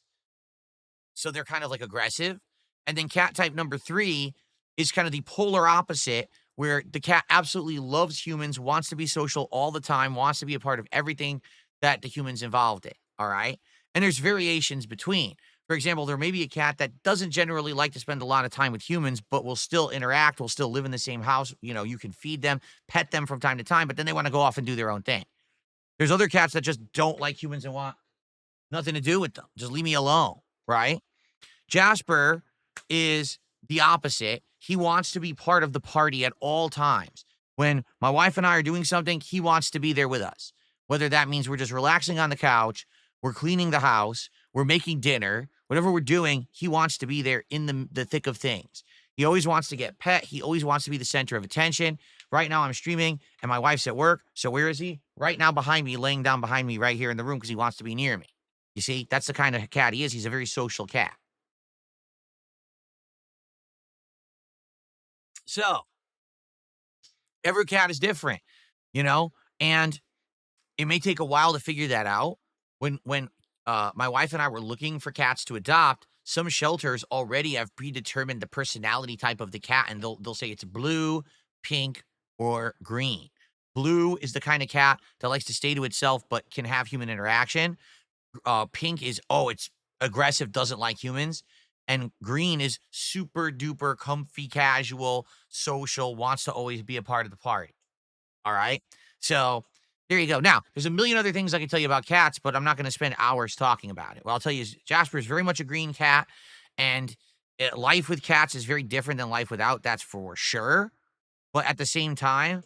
So they're kind of like aggressive. And then cat type number three is kind of the polar opposite, where the cat absolutely loves humans, wants to be social all the time, wants to be a part of everything that the humans involved in. All right. And there's variations between. For example, there may be a cat that doesn't generally like to spend a lot of time with humans, but will still interact, will still live in the same house. You know, you can feed them, pet them from time to time, but then they want to go off and do their own thing. There's other cats that just don't like humans and want nothing to do with them. Just leave me alone. Right. Jasper is the opposite. He wants to be part of the party at all times. When my wife and I are doing something, he wants to be there with us. Whether that means we're just relaxing on the couch, we're cleaning the house, we're making dinner, whatever we're doing, he wants to be there in the thick of things. He always wants to get pet. He always wants to be the center of attention. Right now, I'm streaming and my wife's at work. So where is he? Right now, behind me, laying down behind me right here in the room because he wants to be near me. You see, that's the kind of cat he is. He's a very social cat. So every cat is different, you know, and it may take a while to figure that out. When my wife and I were looking for cats to adopt, some shelters already have predetermined the personality type of the cat, and they'll say it's blue, pink, or green. Blue is the kind of cat that likes to stay to itself but can have human interaction. Pink is, oh, it's aggressive, doesn't like humans. And green is super duper comfy, casual, social, wants to always be a part of the party. All right. So there you go. Now, there's a million other things I can tell you about cats, but I'm not going to spend hours talking about it. What I'll tell you is Jasper is very much a green cat, and life with cats is very different than life without. That's for sure. But at the same time,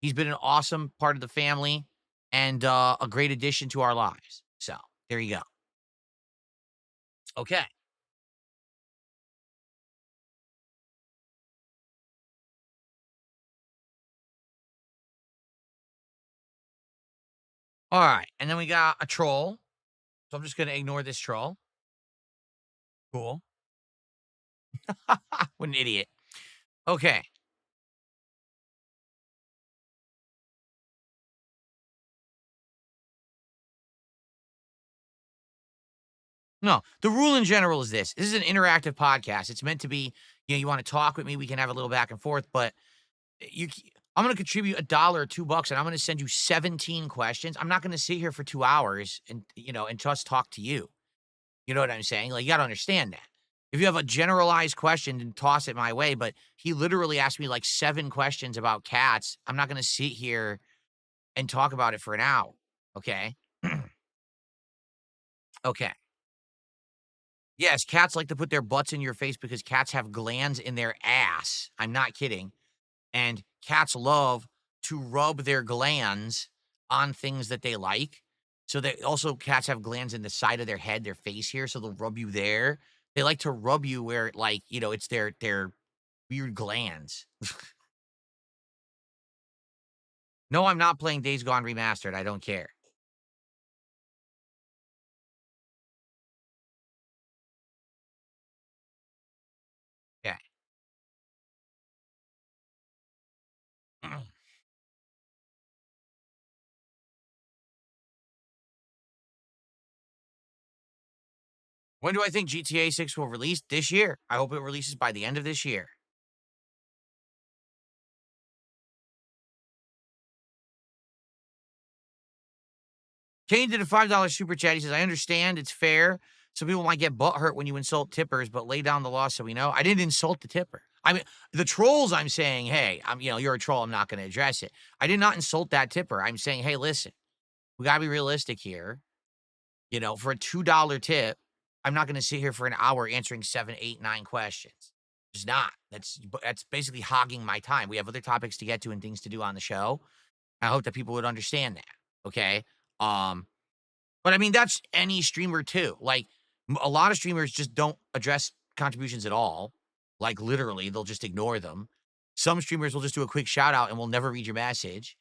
he's been an awesome part of the family and a great addition to our lives. So there you go. Okay. All right. And then we got a troll. So I'm just going to ignore this troll. Cool. What an idiot. Okay. No, the rule in general is this. This is an interactive podcast. It's meant to be, you want to talk with me, we can have a little back and forth, but I'm going to contribute $1 or $2 and I'm going to send you 17 questions. I'm not going to sit here for 2 hours and, and just talk to you. You know what I'm saying? Like, you got to understand that. If you have a generalized question, then toss it my way, but he literally asked me like 7 questions about cats. I'm not going to sit here and talk about it for an hour. Okay? Okay. Yes, cats like to put their butts in your face because cats have glands in their ass. I'm not kidding. And cats love to rub their glands on things that they like. So they also cats have glands in the side of their head, their face here, so they'll rub you there. They like to rub you where like, it's their weird glands. No, I'm not playing Days Gone Remastered. I don't care. Okay. When do I think GTA 6 will release? This year. I hope it releases by the end of this year. Kane did a $5 super chat. He says, I understand it's fair. Some people might get butthurt when you insult tippers, but lay down the law so we know. I didn't insult the tipper. I mean, the trolls, I'm saying, hey, you're a troll. I'm not going to address it. I did not insult that tipper. I'm saying, hey, listen, we got to be realistic here. For a $2 tip, I'm not going to sit here for an hour answering 7, 8, 9 questions. Just not. That's basically hogging my time. We have other topics to get to and things to do on the show. I hope that people would understand that. Okay. But I mean, that's any streamer too. Like a lot of streamers just don't address contributions at all. Like literally, they'll just ignore them. Some streamers will just do a quick shout out and will never read your message.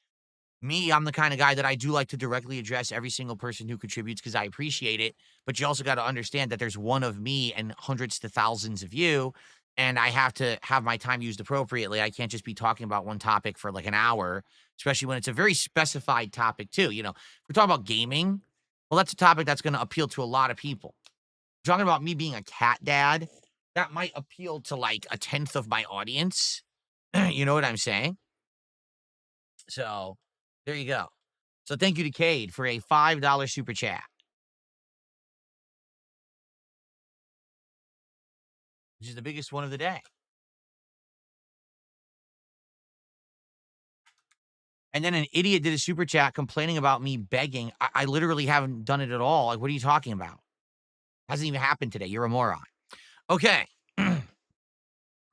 Me, I'm the kind of guy that I do like to directly address every single person who contributes because I appreciate it. But you also got to understand that there's one of me and hundreds to thousands of you. And I have to have my time used appropriately. I can't just be talking about one topic for like an hour, especially when it's a very specified topic too. If we're talking about gaming, well, that's a topic that's going to appeal to a lot of people. Talking about me being a cat dad, that might appeal to like 1/10 of my audience. You know what I'm saying? So there you go. So thank you to Cade for a $5 super chat. Which is the biggest one of the day. And then an idiot did a super chat complaining about me begging. I literally haven't done it at all. Like, what are you talking about? Hasn't even happened today. You're a moron. Okay.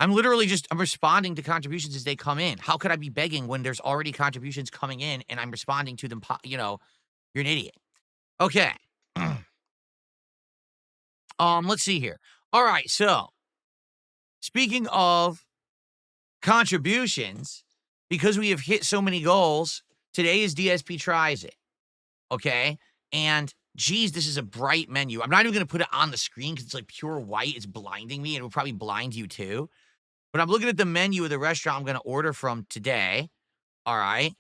I'm responding to contributions as they come in. How could I be begging when there's already contributions coming in and I'm responding to them? You're an idiot. Okay. Let's see here. All right. So speaking of contributions, because we have hit so many goals, today is DSP Tries It. Okay. And geez, this is a bright menu. I'm not even going to put it on the screen because it's like pure white. It's blinding me and it will probably blind you too. But I'm looking at the menu of the restaurant I'm going to order from today. All right.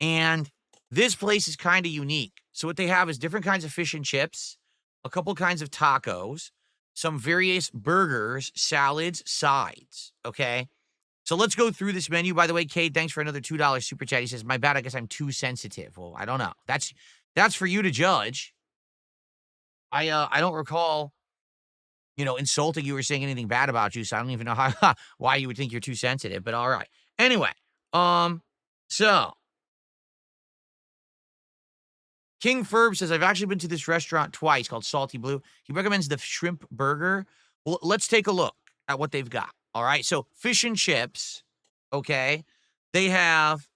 And this place is kind of unique. So what they have is different kinds of fish and chips, a couple kinds of tacos, some various burgers, salads, sides. Okay. So let's go through this menu. By the way, Kate, thanks for another $2 super chat. He says, my bad, I guess I'm too sensitive. Well, I don't know. That's for you to judge. I don't recall, insulting you or saying anything bad about you, so I don't even know why you would think you're too sensitive, but all right. Anyway, so King Ferb says, I've actually been to this restaurant twice called Salty Blue. He recommends the shrimp burger. Well, let's take a look at what they've got. All right. So fish and chips. Okay. They have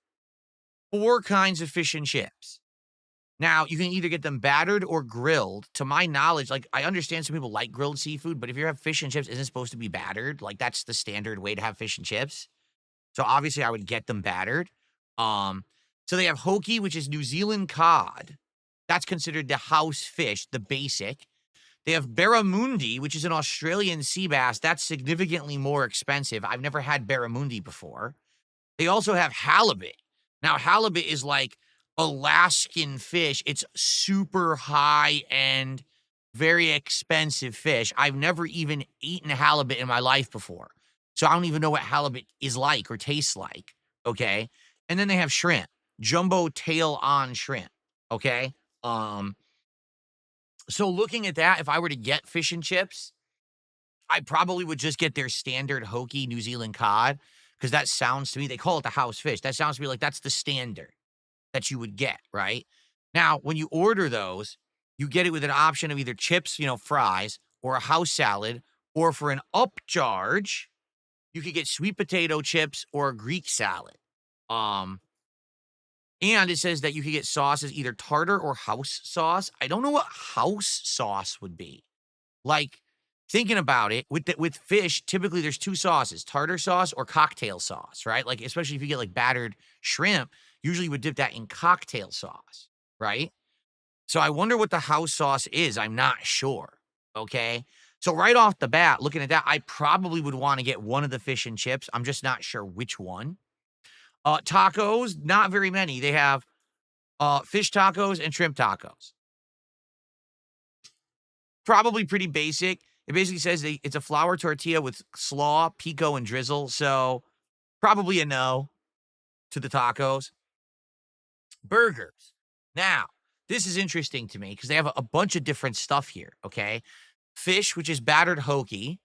4 kinds of fish and chips. Now, you can either get them battered or grilled. To my knowledge, like I understand some people like grilled seafood, but if you have fish and chips, isn't it supposed to be battered? Like that's the standard way to have fish and chips. So obviously I would get them battered. So they have hoki, which is New Zealand cod. That's considered the house fish, the basic. They have barramundi, which is an Australian sea bass. That's significantly more expensive. I've never had barramundi before. They also have halibut. Now, halibut is like Alaskan fish. It's super high-end, very expensive fish. I've never even eaten halibut in my life before. So I don't even know what halibut is like or tastes like, okay? And then they have shrimp, jumbo tail-on shrimp, okay? So looking at that, if I were to get fish and chips, I probably would just get their standard hoki New Zealand cod because that sounds to me, they call it the house fish. That sounds to me like that's the standard that you would get, right? Now, when you order those, you get it with an option of either chips, fries, or a house salad, or for an upcharge, you could get sweet potato chips or a Greek salad. And it says that you could get sauces, either tartar or house sauce. I don't know what house sauce would be. Like, thinking about it, with fish, typically there's 2 sauces, tartar sauce or cocktail sauce, right? Like, especially if you get, like, battered shrimp, usually you would dip that in cocktail sauce, right? So I wonder what the house sauce is. I'm not sure, okay? So right off the bat, looking at that, I probably would want to get one of the fish and chips. I'm just not sure which one. Tacos, not very many. They have fish tacos and shrimp tacos. Probably pretty basic. It basically says it's a flour tortilla with slaw, pico, and drizzle. So probably a no to the tacos. Burgers. Now, this is interesting to me because they have a bunch of different stuff here, okay? Fish, which is battered hoagie.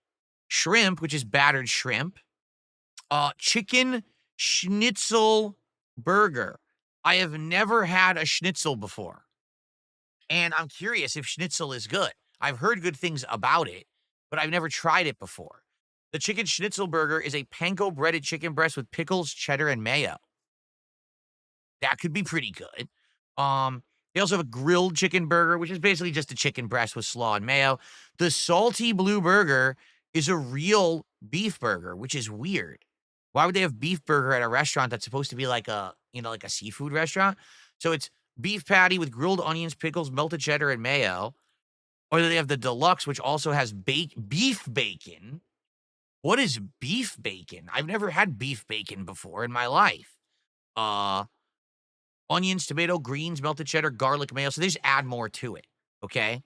Shrimp, which is battered shrimp. Chicken schnitzel burger. I have never had a schnitzel before. And I'm curious if schnitzel is good. I've heard good things about it, but I've never tried it before. The chicken schnitzel burger is a panko breaded chicken breast with pickles, cheddar, and mayo. That could be pretty good. They also have a grilled chicken burger, which is basically just a chicken breast with slaw and mayo. The salty blue burger is a real beef burger, which is weird. Why would they have beef burger at a restaurant that's supposed to be like a, like a seafood restaurant? So it's beef patty with grilled onions, pickles, melted cheddar, and mayo. Or they have the deluxe, which also has beef bacon. What is beef bacon? I've never had beef bacon before in my life. Onions, tomato, greens, melted cheddar, garlic, mayo. So they just add more to it, okay?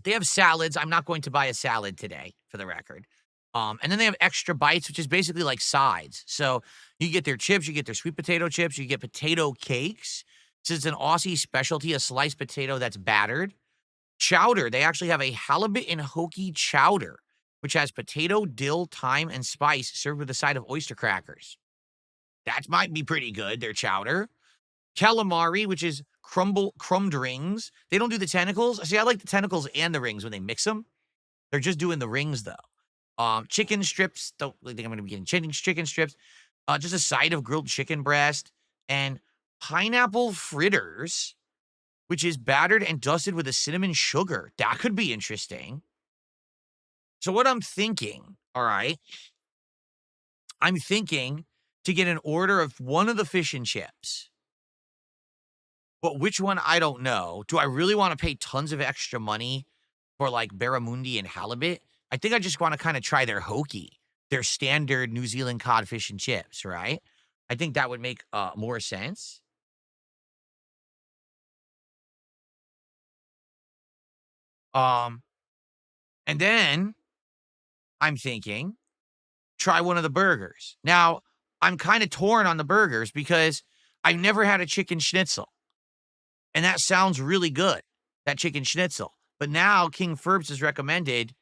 They have salads. I'm not going to buy a salad today, for the record. And then they have extra bites, which is basically like sides. So you get their chips, you get their sweet potato chips, you get potato cakes. Since it's an Aussie specialty, a sliced potato that's battered. Chowder. They actually have a halibut and hoagie chowder, which has potato, dill, thyme, and spice served with a side of oyster crackers. That might be pretty good, their chowder. Calamari, which is crumbed rings. They don't do the tentacles. See, I like the tentacles and the rings when they mix them. They're just doing the rings, though. Chicken strips. Don't think I'm going to be getting chicken strips. Just a side of grilled chicken breast. And pineapple fritters, which is battered and dusted with a cinnamon sugar. That could be interesting. So what I'm thinking, all right, I'm thinking to get an order of one of the fish and chips. But which one, I don't know. Do I really want to pay tons of extra money for like barramundi and halibut? I think I just want to kind of try their hoagie, their standard New Zealand cod fish and chips, right? I think that would make more sense. And then I'm thinking, try one of the burgers. Now, I'm kind of torn on the burgers because I've never had a chicken schnitzel. And that sounds really good, that chicken schnitzel. But now King Ferbs has recommended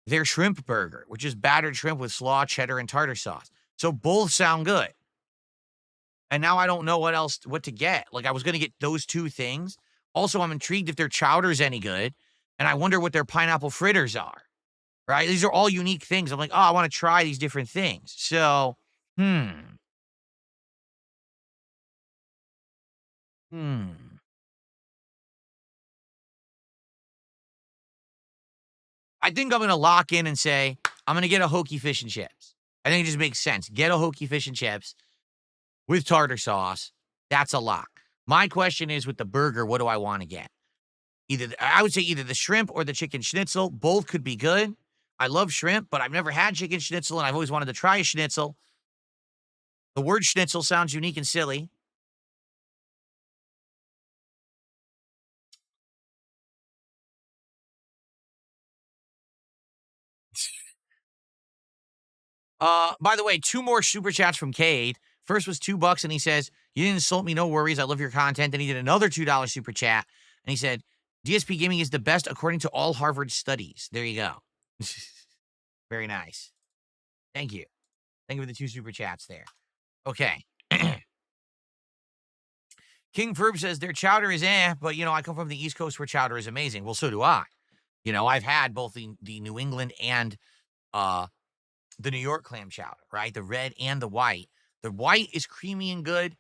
their shrimp burger, which is battered shrimp with slaw, cheddar, and tartar sauce. So both sound good. And now I don't know what to get. Like, I was going to get those two things. Also, I'm intrigued if their chowder's any good. And I wonder what their pineapple fritters are, right? These are all unique things. I'm like, oh, I want to try these different things. So, I think I'm going to lock in and say, I'm going to get a hoagie fish and chips. I think it just makes sense. Get a hoagie fish and chips with tartar sauce. That's a lock. My question is with the burger, what do I want to get? I would say either the shrimp or the chicken schnitzel. Both could be good. I love shrimp, but I've never had chicken schnitzel, and I've always wanted to try a schnitzel. The word schnitzel sounds unique and silly. By the way, 2 more super chats from Cade. First was $2, and he says, "You didn't insult me, no worries. I love your content." And he did another $2 super chat, and he said, "DSP Gaming is the best according to all Harvard studies." There you go. Very nice. Thank you. Thank you for the 2 super chats there. Okay. King Ferb says their chowder is but I come from the East Coast where chowder is amazing. Well, so do I. I've had both the New England and the New York clam chowder, right? The red and the white. The white is creamy and good.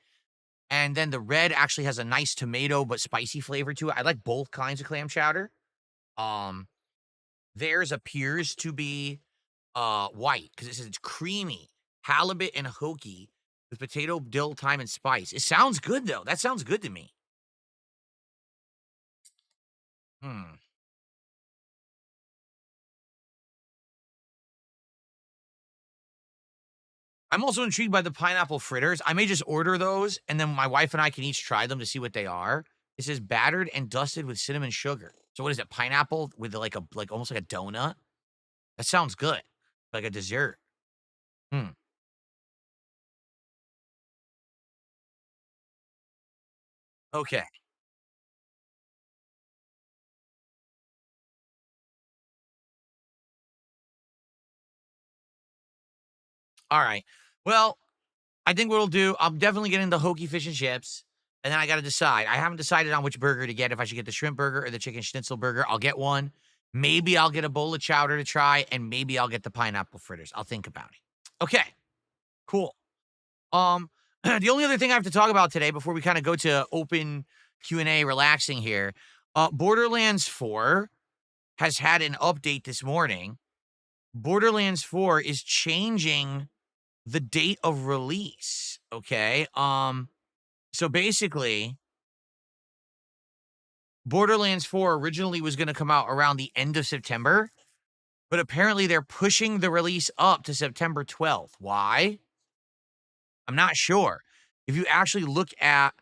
And then the red actually has a nice tomato but spicy flavor to it. I like both kinds of clam chowder. Theirs appears to be white because it says it's creamy, halibut and hoagie with potato, dill, thyme, and spice. It sounds good, though. That sounds good to me. I'm also intrigued by the pineapple fritters. I may just order those, and then my wife and I can each try them to see what they are. It says battered and dusted with cinnamon sugar. So what is it? Pineapple with like almost like a donut? That sounds good. Like a dessert. Hmm. Okay. All right. Well, I think what we'll do, I'm definitely getting the Hokey fish and chips. And then I got to decide. I haven't decided on which burger to get, if I should get the shrimp burger or the chicken schnitzel burger. I'll get one. Maybe I'll get a bowl of chowder to try, and maybe I'll get the pineapple fritters. I'll think about it. Okay, cool. The only other thing I have to talk about today before we kind of go to open Q&A relaxing here, Borderlands 4 has had an update this morning. Borderlands 4 is changing the date of release, okay? So basically, Borderlands 4 originally was going to come out around the end of September, but apparently they're pushing the release up to September 12th. Why? I'm not sure. If you actually look at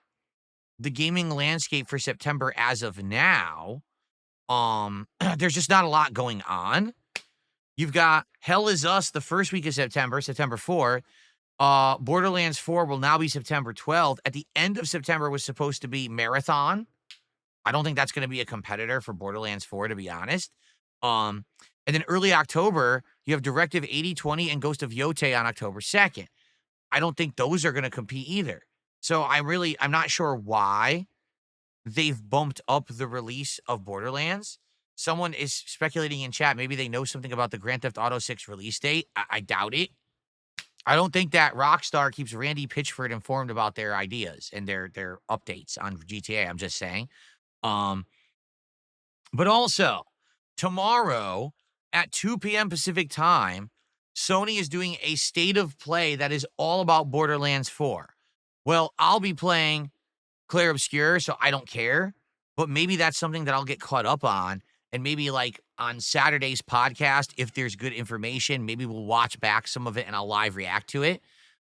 the gaming landscape for September as of now, there's just not a lot going on. You've got Hell Is Us the first week of September, September 4th. Borderlands 4 will now be September 12th. At the end of September was supposed to be Marathon. I don't think that's going to be a competitor for Borderlands 4, to be honest. And then early October, you have Directive 8020 and Ghost of Yotei on October 2nd. I don't think those are going to compete either. So I'm not sure why they've bumped up the release of Borderlands. Someone is speculating in chat. Maybe they know something about the Grand Theft Auto 6 release date. I doubt it. I don't think that Rockstar keeps Randy Pitchford informed about their ideas and their updates on GTA. I'm just saying. But also, tomorrow at 2 p.m. Pacific time, Sony is doing a state of play that is all about Borderlands 4. Well, I'll be playing Clair Obscur, so I don't care. But maybe that's something that I'll get caught up on. And maybe like on Saturday's podcast, if there's good information, maybe we'll watch back some of it and I'll live react to it.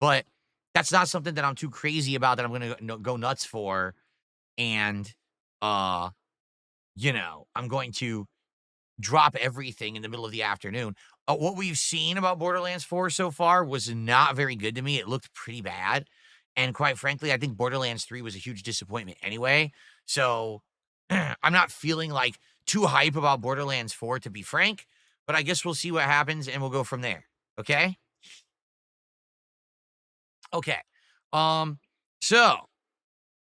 But that's not something that I'm too crazy about that I'm going to go nuts for. And, I'm going to drop everything in the middle of the afternoon. What we've seen about Borderlands 4 so far was not very good to me. It looked pretty bad. And quite frankly, I think Borderlands 3 was a huge disappointment anyway. So I'm not feeling like too hype about Borderlands 4, to be frank. But I guess we'll see what happens and we'll go from there. Okay? Okay. So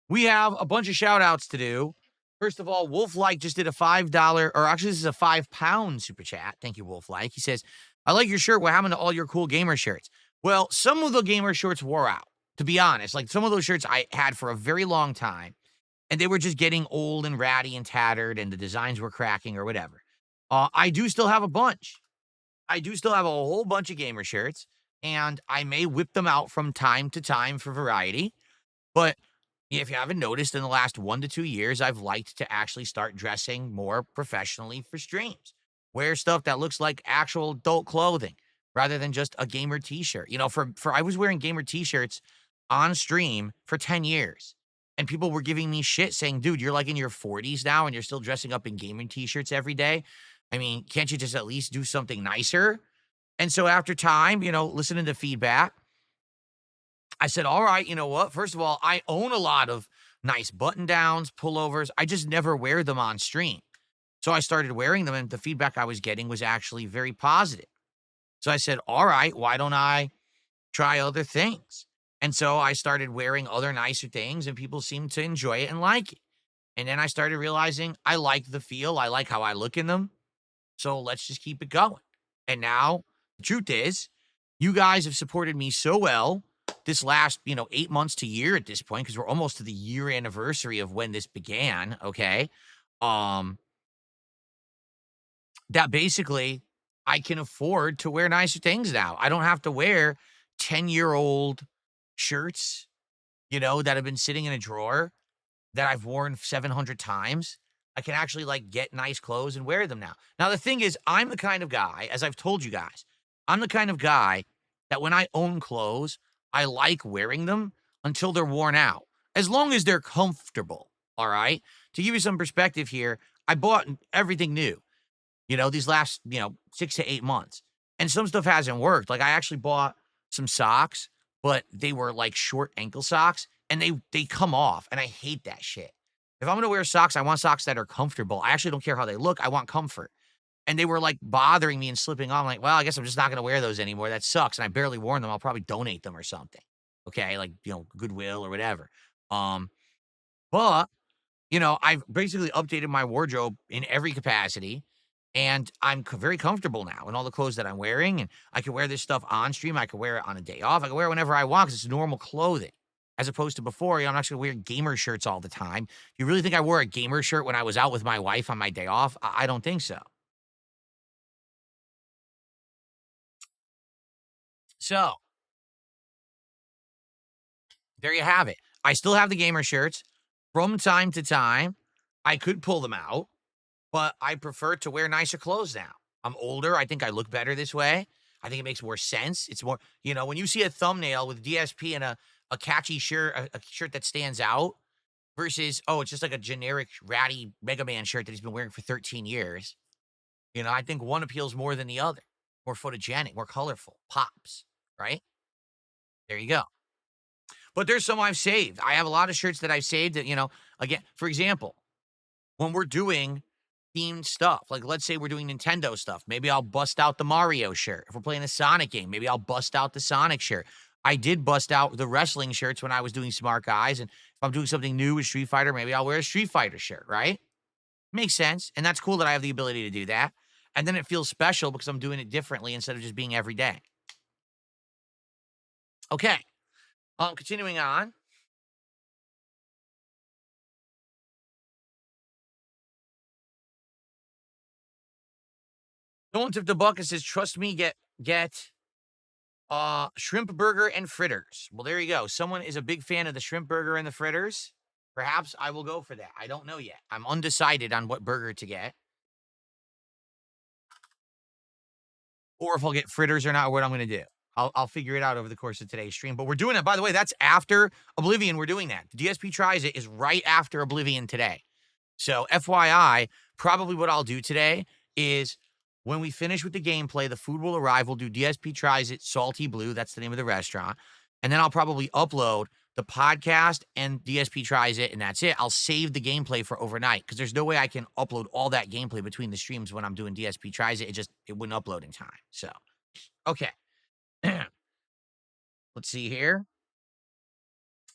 we have a bunch of shout outs to do. First of all, Wolf Like just did a $5, or actually, this is a £5 super chat. Thank you, Wolf Like. He says, I like your shirt. What happened to all your cool gamer shirts? Well, some of the gamer shirts wore out, to be honest. Like some of those shirts I had for a very long time, and they were just getting old and ratty and tattered, and the designs were cracking or whatever. I do still have a bunch. I do still have a whole bunch of gamer shirts, and I may whip them out from time to time for variety. But if you haven't noticed, in the last 1 to 2 years, I've liked to actually start dressing more professionally for streams. Wear stuff that looks like actual adult clothing rather than just a gamer t-shirt. I was wearing gamer t-shirts on stream for 10 years. And people were giving me shit saying, dude, you're like in your 40s now and you're still dressing up in gaming t-shirts every day. I mean, can't you just at least do something nicer? And so after time, listening to feedback, I said, all right, you know what? First of all, I own a lot of nice button downs, pullovers. I just never wear them on stream. So I started wearing them, and the feedback I was getting was actually very positive. So I said, all right, why don't I try other things? And so I started wearing other nicer things, and people seemed to enjoy it and like it. And then I started realizing I like the feel. I like how I look in them. So let's just keep it going. And now the truth is, you guys have supported me so well this last, 8 months to year at this point, because we're almost to the year anniversary of when this began, okay? That basically I can afford to wear nicer things now. I don't have to wear 10-year-old shirts, that have been sitting in a drawer that I've worn 700 times. I can actually get nice clothes and wear them now. Now, the thing is, I'm the kind of guy, as I've told you guys, I'm the kind of guy that when I own clothes, I like wearing them until they're worn out, as long as they're comfortable. All right. To give you some perspective here, I bought everything new, these last, 6 to 8 months. And some stuff hasn't worked. Like I actually bought some socks, but they were like short ankle socks and they come off. And I hate that shit. If I'm gonna wear socks, I want socks that are comfortable. I actually don't care how they look. I want comfort. And they were like bothering me and slipping off. I'm like, well, I guess I'm just not gonna wear those anymore. That sucks. And I barely worn them. I'll probably donate them or something. Okay, like Goodwill or whatever. But I've basically updated my wardrobe in every capacity, and I'm very comfortable now in all the clothes that I'm wearing. And I can wear this stuff on stream. I can wear it on a day off. I can wear it whenever I want because it's normal clothing. As opposed to before, I'm not going to wear gamer shirts all the time. You really think I wore a gamer shirt when I was out with my wife on my day off? I don't think so. So, there you have it. I still have the gamer shirts. From time to time, I could pull them out, but I prefer to wear nicer clothes now. I'm older. I think I look better this way. I think it makes more sense. It's more, when you see a thumbnail with DSP and a catchy shirt, a shirt that stands out versus, oh, it's just like a generic ratty Mega Man shirt that he's been wearing for 13 years. I think one appeals more than the other. More photogenic, more colorful, pops, right? There you go. But there's some I've saved. I have a lot of shirts that I've saved that, again, for example, when we're doing themed stuff, like let's say we're doing Nintendo stuff, maybe I'll bust out the Mario shirt. If we're playing a Sonic game, maybe I'll bust out the Sonic shirt. I did bust out the wrestling shirts when I was doing Smart Guys. And if I'm doing something new with Street Fighter, maybe I'll wear a Street Fighter shirt, right? Makes sense. And that's cool that I have the ability to do that. And then it feels special because I'm doing it differently instead of just being every day. Okay. Continuing on. Someone tipped the bucket says, trust me, get shrimp burger and fritters. Well, there you go. Someone is a big fan of the shrimp burger and the fritters. Perhaps I will go for that. I don't know yet. I'm undecided on what burger to get. Or if I'll get fritters or not, what I'm going to do. I'll figure it out over the course of today's stream. But we're doing it. By the way, that's after Oblivion. We're doing that. The DSP Tries It is right after Oblivion today. So FYI, probably what I'll do today is when we finish with the gameplay, the food will arrive. We'll do DSP Tries It, Salty Blue. That's the name of the restaurant. And then I'll probably upload the podcast and DSP Tries It, and that's it. I'll save the gameplay for overnight because there's no way I can upload all that gameplay between the streams when I'm doing DSP Tries It. It wouldn't upload in time. So, okay. Let's see here.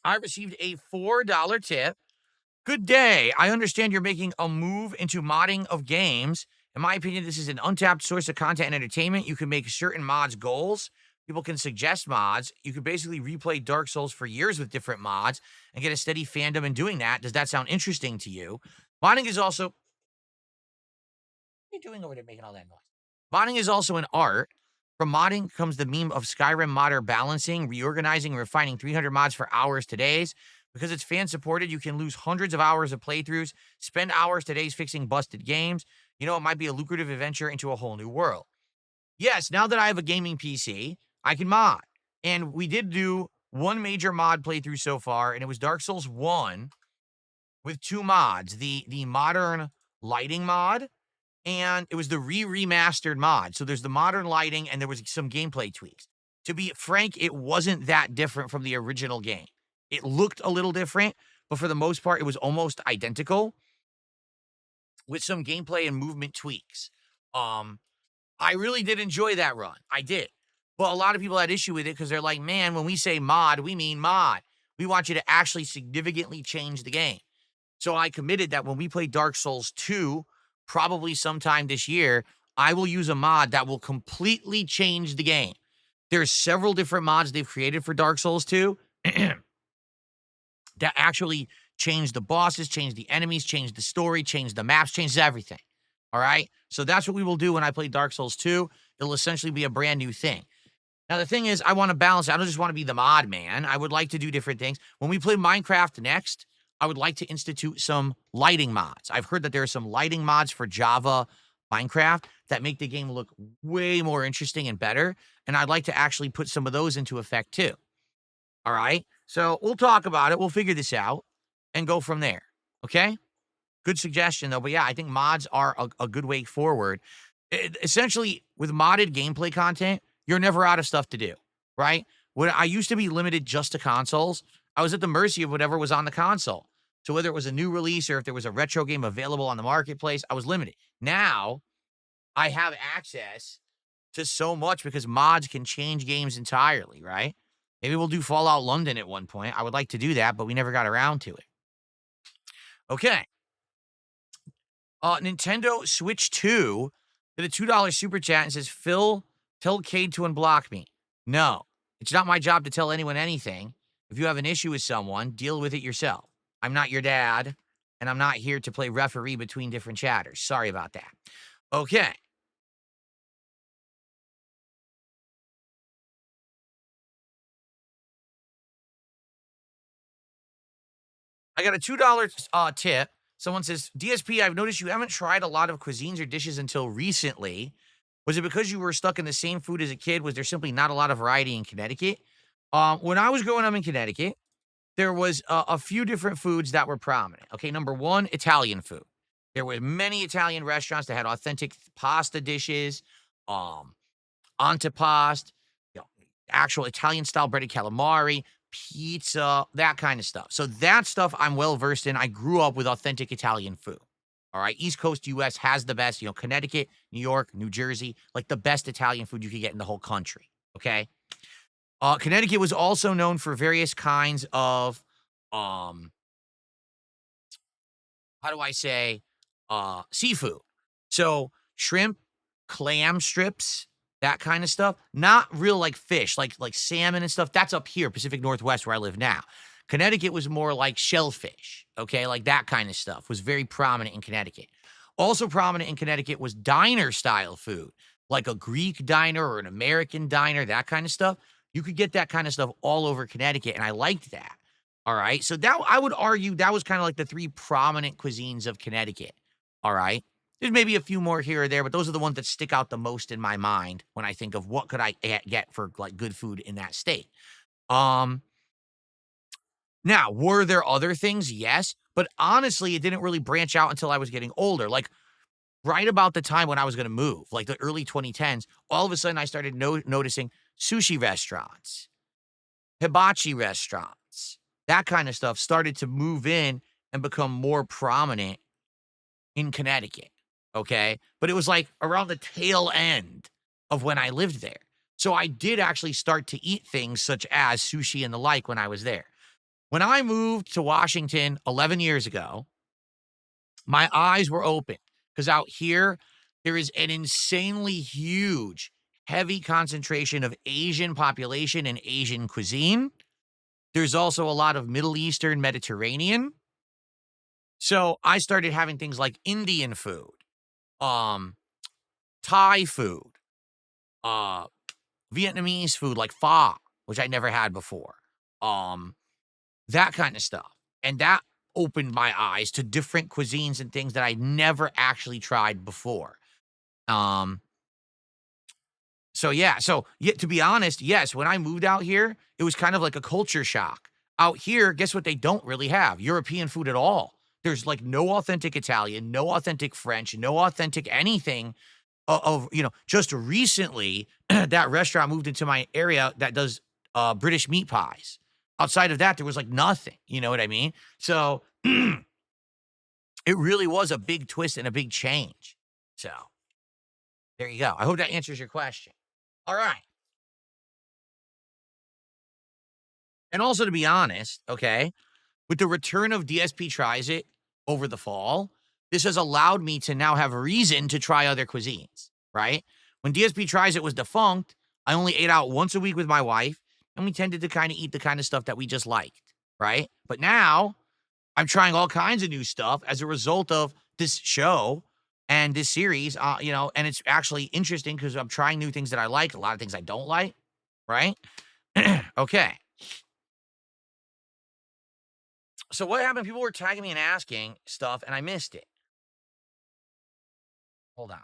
I received a $4 tip. Good day. I understand you're making a move into modding of games. In my opinion, this is an untapped source of content and entertainment. You can make certain mods goals. People can suggest mods. You could basically replay Dark Souls for years with different mods and get a steady fandom in doing that. Does that sound interesting to you? Modding is also... What are you doing over there making all that noise? Modding is also an art. From modding comes the meme of Skyrim modder balancing, reorganizing, and refining 300 mods for hours to days. Because it's fan-supported, you can lose hundreds of hours of playthroughs, spend hours to days fixing busted games. It might be a lucrative adventure into a whole new world. Yes, now that I have a gaming PC, I can mod. And we did do one major mod playthrough so far, and it was Dark Souls 1 with 2 mods. The modern lighting mod, and it was the remastered mod. So there's the modern lighting, and there was some gameplay tweaks. To be frank, it wasn't that different from the original game. It looked a little different, but for the most part, it was almost identical with some gameplay and movement tweaks. I really did enjoy that run. I did. But a lot of people had issue with it because they're like, man, when we say mod, we mean mod. We want you to actually significantly change the game. So I committed that when we play Dark Souls 2, probably sometime this year, I will use a mod that will completely change the game. There's several different mods they've created for Dark Souls 2 that actually change the bosses, change the enemies, change the story, change the maps, changes everything. All right? So that's what we will do when I play Dark Souls 2. It'll essentially be a brand new thing. Now, the thing is, I want to balance. I don't just want to be the mod man. I would like to do different things. When we play Minecraft next, I would like to institute some lighting mods. I've heard that there are some lighting mods for Java Minecraft that make the game look way more interesting and better. And I'd like to actually put some of those into effect too. All right? So we'll talk about it. We'll figure this out and go from there. Okay? Good suggestion, though. But yeah, I think mods are a good way forward. Essentially, with modded gameplay content, you're never out of stuff to do, right? When I used to be limited just to consoles, I was at the mercy of whatever was on the console. So whether it was a new release or if there was a retro game available on the marketplace, I was limited. Now I have access to so much because mods can change games entirely, right? Maybe we'll do Fallout London at one point. I would like to do that, but we never got around to it. Okay. Nintendo Switch 2 did a $2 super chat and says, Phil, tell Cade to unblock me. No, it's not my job to tell anyone anything. If you have an issue with someone, deal with it yourself. I'm not your dad, and I'm not here to play referee between different chatters. Sorry about that. Okay. I got a $2 tip. Someone says, DSP, I've noticed you haven't tried a lot of cuisines or dishes until recently. Was it because you were stuck in the same food as a kid? Was there simply not a lot of variety in Connecticut? When I was growing up in Connecticut, there was a few different foods that were prominent. Okay, number one, Italian food. There were many Italian restaurants that had authentic pasta dishes, um, antipasto, you know, actual Italian style breaded calamari, pizza, that kind of stuff. So that stuff I'm well versed in. I grew up with authentic Italian food. All right, East Coast US has the best, Connecticut, New York, New Jersey, like the best Italian food you could get in the whole country. Okay. Connecticut was also known for various kinds of, um, how do I say, seafood. So shrimp, clam strips, that kind of stuff. Not real like fish, like salmon and stuff. That's up here, Pacific Northwest, where I live now. Connecticut was more like shellfish, okay, like that kind of stuff was very prominent in Connecticut. Also prominent in Connecticut was diner style food, like a Greek diner or an American diner, that kind of stuff. You could get that kind of stuff all over Connecticut, and I liked that. All right. So that I would argue that was kind of like the three prominent cuisines of Connecticut. All right. There's maybe a few more here or there, but those are the ones that stick out the most in my mind when I think of what could I get for like good food in that state. Um, Now, were there other things? Yes, but honestly, it didn't really branch out until I was getting older. Like right about the time when I was going to move, like the early 2010s, all of a sudden I started noticing sushi restaurants, hibachi restaurants, that kind of stuff started to move in and become more prominent in Connecticut. Okay. But it was like around the tail end of when I lived there. So I did actually start to eat things such as sushi and the like when I was there. When I moved to Washington 11 years ago, my eyes were open because out here, there is an insanely huge, heavy concentration of Asian population and Asian cuisine. There's also a lot of Middle Eastern, Mediterranean. So I started having things like Indian food, um, Thai food, uh, Vietnamese food like pho, which I never had before. Um, that kind of stuff. And that opened my eyes to different cuisines and things that I never actually tried before. Um, so to be honest, yes, when I moved out here, it was kind of like a culture shock. Out here, guess what they don't really have? European food at all. There's like no authentic Italian, no authentic French, no authentic anything just recently that restaurant moved into my area that does British meat pies. Outside of that, there was like nothing. You know what I mean? So it really was a big twist and a big change. So there you go. I hope that answers your question. All right. And also, to be honest, okay, with the return of DSP Tries It over the fall, this has allowed me to now have a reason to try other cuisines, right? When DSP Tries It was defunct, I only ate out once a week with my wife, and we tended to kind of eat the kind of stuff that we just liked, right? But now I'm trying all kinds of new stuff as a result of this show and this series, and it's actually interesting because I'm trying new things that I like, a lot of things I don't like, right? Okay. So what happened? People were tagging me and asking stuff, and I missed it. Hold on.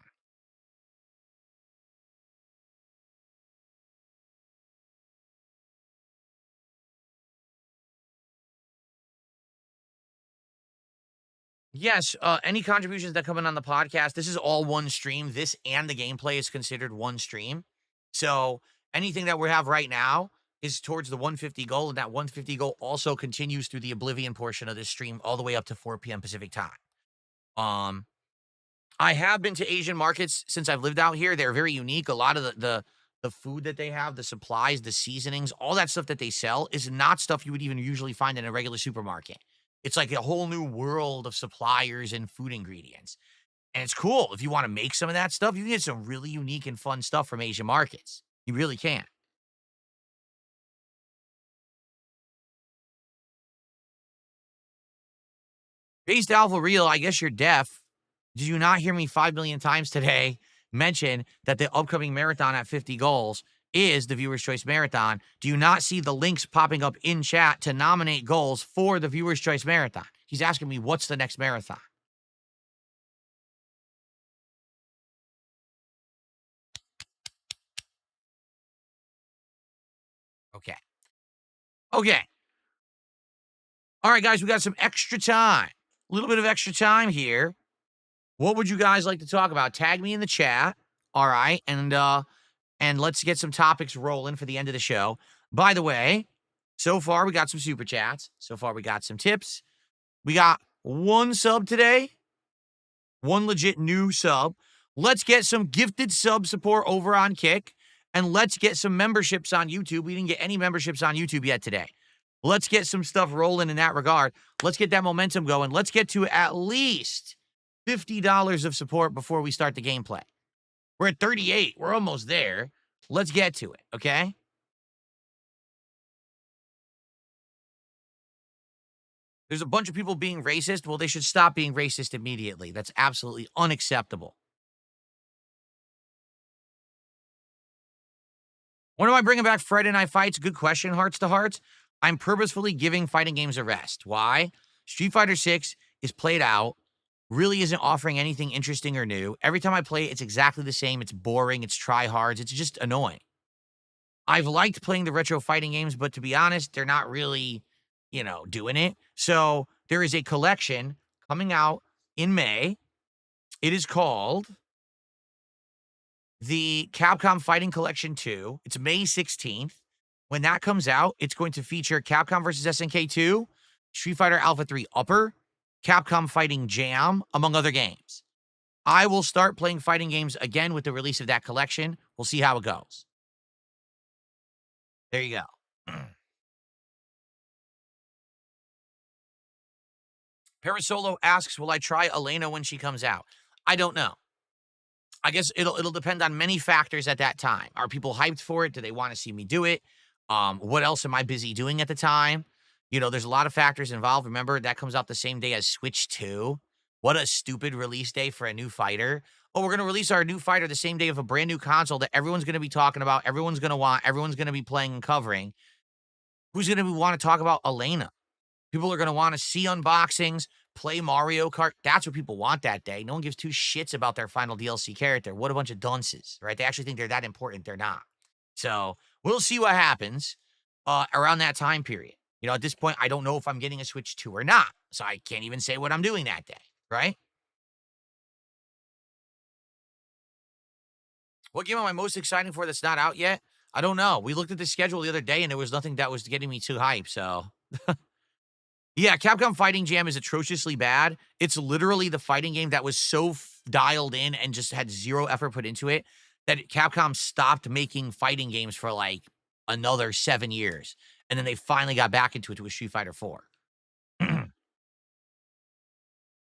Yes, any contributions that come in on the podcast, this is all one stream. This and the gameplay is considered one stream. So anything that we have right now is towards the 150 goal, and that 150 goal also continues through the Oblivion portion of this stream all the way up to 4 p.m. Pacific time. Um, I have been to Asian markets since I've lived out here. They're very unique. A lot of the food that they have, the supplies, the seasonings, all that stuff that they sell is not stuff you would even usually find in a regular supermarket. It's like a whole new world of suppliers and food ingredients. And it's cool. If you want to make some of that stuff, you can get some really unique and fun stuff from Asian markets. You really can. Based Alpha Real, I guess you're deaf. Did you not hear me 5 million times today mention that the upcoming marathon at 50 goals is the Viewer's Choice Marathon? Do you not see the links popping up in chat to nominate goals for the Viewer's Choice Marathon? He's asking me, what's the next marathon? Okay. Okay. All right, guys, we got some extra time. A little bit of extra time here. What would you guys like to talk about? Tag me in the chat. All right. And let's get some topics rolling for the end of the show. By the way, so far we got some super chats. So far we got some tips. We got one sub today. One legit new sub. Let's get some gifted sub support over on Kick. And let's get some memberships on YouTube. We didn't get any memberships on YouTube yet today. Let's get some stuff rolling in that regard. Let's get that momentum going. Let's get to at least $50 of support before we start the gameplay. We're at 38. We're almost there. Let's get to it, okay? There's a bunch of people being racist. Well, they should stop being racist immediately. That's absolutely unacceptable. When am I bringing back Friday Night Fights? Good question, Hearts to Hearts. I'm purposefully giving fighting games a rest. Why? Street Fighter 6 is played out, really isn't offering anything interesting or new. Every time I play it, it's exactly the same. It's boring. It's tryhards. It's just annoying. I've liked playing the retro fighting games, but to be honest, they're not really, doing it. So there is a collection coming out in May. It is called the Capcom Fighting Collection 2. It's May 16th. When that comes out, it's going to feature Capcom vs. SNK 2, Street Fighter Alpha 3 Upper, Capcom Fighting Jam, among other games. I will start playing fighting games again with the release of that collection. We'll see how it goes. There you go. Parasolo asks, will I try Elena when she comes out? I don't know. I guess it'll depend on many factors at that time. Are people hyped for it? Do they want to see me do it? What else am I busy doing at the time? There's a lot of factors involved. Remember, that comes out the same day as Switch 2. What a stupid release day for a new fighter. Oh, we're going to release our new fighter the same day of a brand new console that everyone's going to be talking about, everyone's going to want, everyone's going to be playing and covering. Who's going to want to talk about Elena? People are going to want to see unboxings, play Mario Kart. That's what people want that day. No one gives two shits about their final DLC character. What a bunch of dunces, right? They actually think they're that important. They're not. So we'll see what happens around that time period. At this point, I don't know if I'm getting a Switch 2 or not. So I can't even say what I'm doing that day, right? What game am I most excited for that's not out yet? I don't know. We looked at the schedule the other day, and there was nothing that was getting me too hyped, so... Yeah, Capcom Fighting Jam is atrociously bad. It's literally the fighting game that was so dialed in and just had zero effort put into it that Capcom stopped making fighting games for like another 7 years. And then they finally got back into it with Street Fighter 4.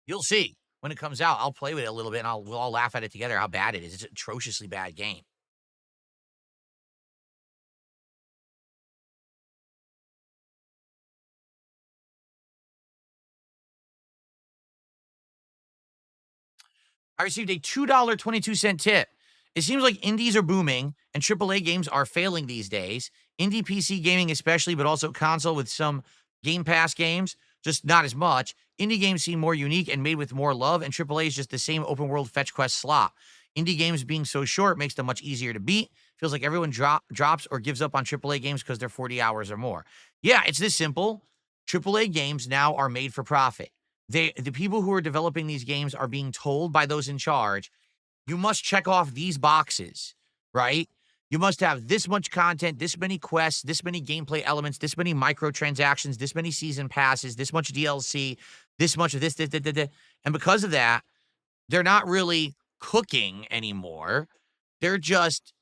You'll see. When it comes out, I'll play with it a little bit and we'll all laugh at it together how bad it is. It's an atrociously bad game. I received a $2.22 tip. It seems like indies are booming and AAA games are failing these days. Indie PC gaming especially, but also console with some Game Pass games, just not as much. Indie games seem more unique and made with more love, and AAA is just the same open world fetch quest slop. Indie games being so short makes them much easier to beat. Feels like everyone drops or gives up on AAA games because they're 40 hours or more. Yeah, it's this simple. AAA games now are made for profit. the people who are developing these games are being told by those in charge, you must check off these boxes, right? You must have this much content, this many quests, this many gameplay elements, this many microtransactions, this many season passes, this much DLC, this much of this. And because of that, they're not really cooking anymore. They're just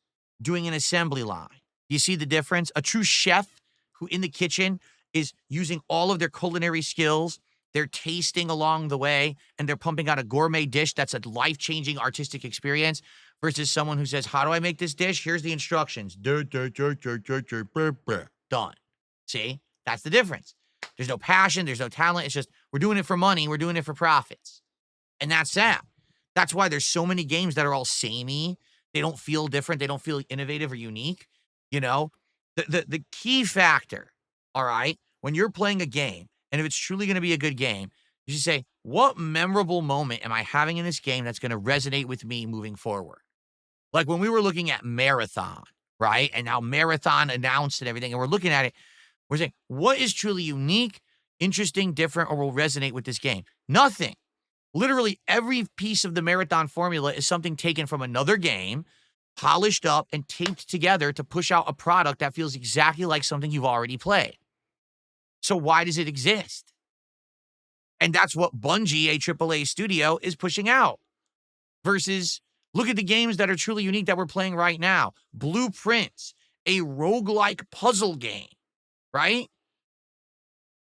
doing an assembly line. You see the difference? A true chef who in the kitchen is using all of their culinary skills, they're tasting along the way, and they're pumping out a gourmet dish that's a life-changing artistic experience versus someone who says, how do I make this dish? Here's the instructions. Done. See? That's the difference. There's no passion. There's no talent. It's just, we're doing it for money. We're doing it for profits. And that's that. That's why there's so many games that are all samey. They don't feel different. They don't feel innovative or unique. You know, the key factor, all right, when you're playing a game, and if it's truly going to be a good game, you should say, what memorable moment am I having in this game that's going to resonate with me moving forward? Like when we were looking at Marathon, right? And now Marathon announced and everything, and we're looking at it, we're saying, what is truly unique, interesting, different, or will resonate with this game? Nothing. Literally every piece of the Marathon formula is something taken from another game, polished up, and taped together to push out a product that feels exactly like something you've already played. So why does it exist? And that's what Bungie, a AAA studio, is pushing out. Versus, look at the games that are truly unique that we're playing right now. Blueprints, a roguelike puzzle game, right?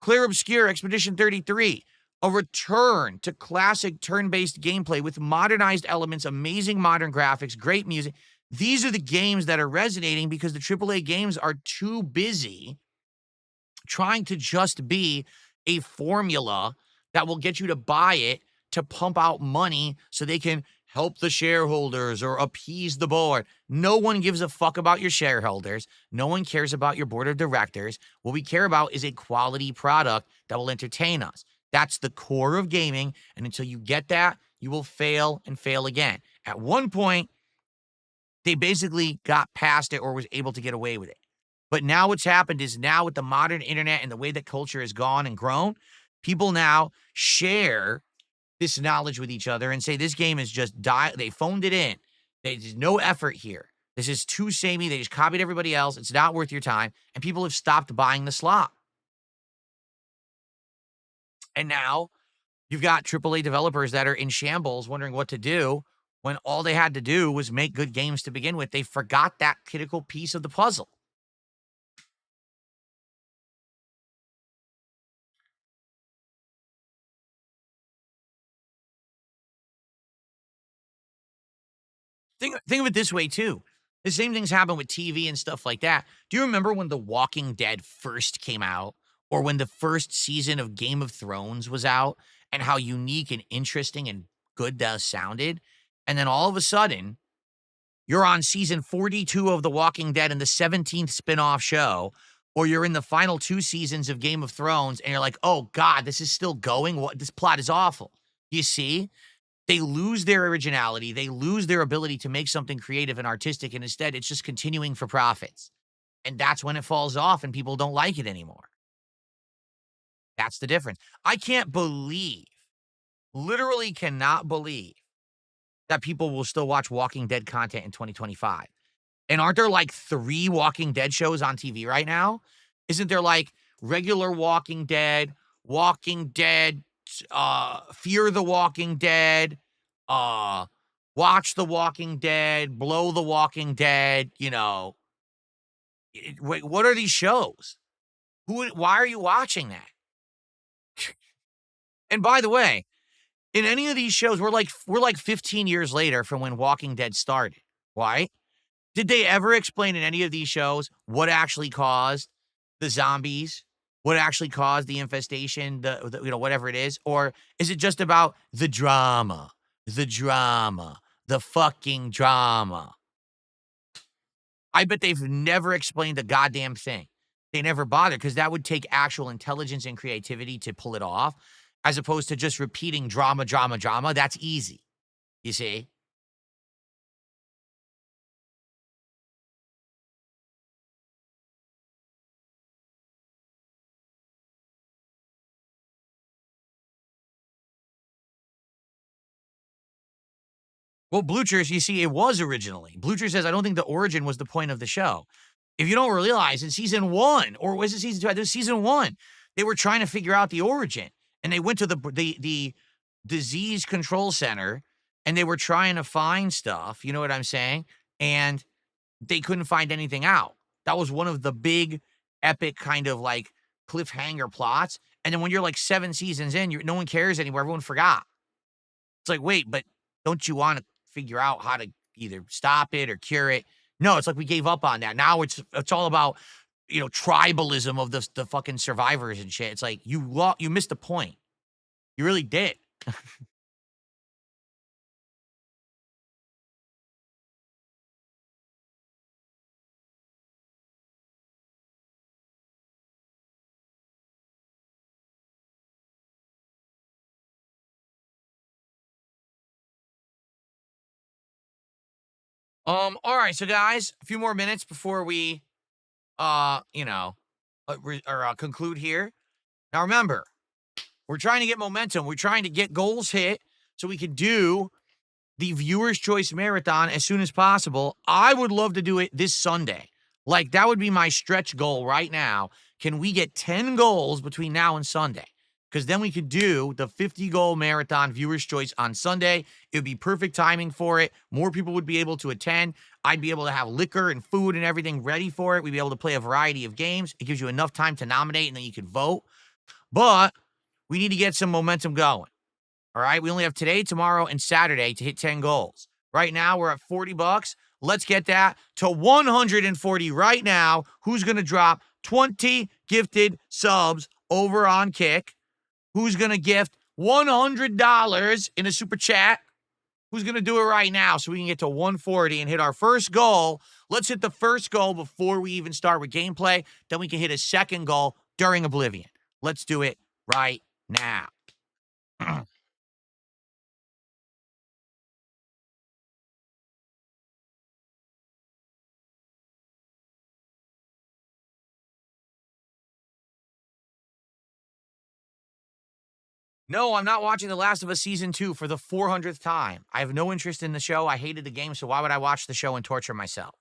Clear Obscure Expedition 33, a return to classic turn-based gameplay with modernized elements, amazing modern graphics, great music. These are the games that are resonating because the AAA games are too busy trying to just be a formula that will get you to buy it to pump out money so they can help the shareholders or appease the board. No one gives a fuck about your shareholders. No one cares about your board of directors. What we care about is a quality product that will entertain us. That's the core of gaming. And until you get that, you will fail and fail again. At one point, they basically got past it or was able to get away with it. But now what's happened is now with the modern internet and the way that culture has gone and grown, people now share this knowledge with each other and say, this game is just they phoned it in. There's no effort here. This is too samey. They just copied everybody else. It's not worth your time. And people have stopped buying the slop. And now you've got AAA developers that are in shambles wondering what to do when all they had to do was make good games to begin with. They forgot that critical piece of the puzzle. Think of it this way, too. The same things happen with TV and stuff like that. Do you remember when The Walking Dead first came out? Or when the first season of Game of Thrones was out? And how unique and interesting and good that sounded? And then all of a sudden, you're on season 42 of The Walking Dead and the 17th spin-off show. Or you're in the final 2 seasons of Game of Thrones and you're like, oh God, this is still going? What? This plot is awful. You see? They lose their originality. They lose their ability to make something creative and artistic. And instead, it's just continuing for profits. And that's when it falls off and people don't like it anymore. That's the difference. I can't believe, literally cannot believe that people will still watch Walking Dead content in 2025. And aren't there like 3 Walking Dead shows on TV right now? Isn't there like regular Walking Dead, Fear the Walking Dead, Watch the Walking Dead, Blow the Walking Dead, you know. Wait, what are these shows? Why are you watching that? And by the way, in any of these shows, we're like 15 years later from when Walking Dead started. Why? Did they ever explain in any of these shows what actually caused the zombies? What actually caused the infestation, the whatever it is? Or is it just about the drama, the fucking drama? I bet they've never explained a goddamn thing. They never bothered because that would take actual intelligence and creativity to pull it off, as opposed to just repeating drama. That's easy, you see? Well, Bluchers, you see, it was originally. Blucher says, I don't think the origin was the point of the show. If you don't realize, in season 1, or was it season 2? This was season 1. They were trying to figure out the origin, and they went to the disease control center, and they were trying to find stuff. You know what I'm saying? And they couldn't find anything out. That was one of the big, epic kind of like cliffhanger plots. And then when you're like 7 seasons in, no one cares anymore. Everyone forgot. It's like, wait, but don't you want to figure out how to either stop it or cure it? No, it's like we gave up on that. Now it's all about, tribalism of the fucking survivors and shit. It's like you missed the point. You really did. All right, so guys, a few more minutes before we conclude here. Now remember, we're trying to get momentum. We're trying to get goals hit so we can do the Viewer's Choice Marathon as soon as possible. I would love to do it this Sunday. Like, that would be my stretch goal right now. Can we get 10 goals between now and Sunday? Because then we could do the 50-goal marathon Viewer's Choice on Sunday. It would be perfect timing for it. More people would be able to attend. I'd be able to have liquor and food and everything ready for it. We'd be able to play a variety of games. It gives you enough time to nominate, and then you could vote. But we need to get some momentum going. All right, we only have today, tomorrow, and Saturday to hit 10 goals. Right now, we're at $40. Let's get that to 140 right now. Who's going to drop 20 gifted subs over on Kick? Who's going to gift $100 in a super chat? Who's going to do it right now so we can get to 140 and hit our first goal? Let's hit the first goal before we even start with gameplay. Then we can hit a second goal during Oblivion. Let's do it right now. No, I'm not watching The Last of Us Season 2 for the 400th time. I have no interest in the show. I hated the game, so why would I watch the show and torture myself?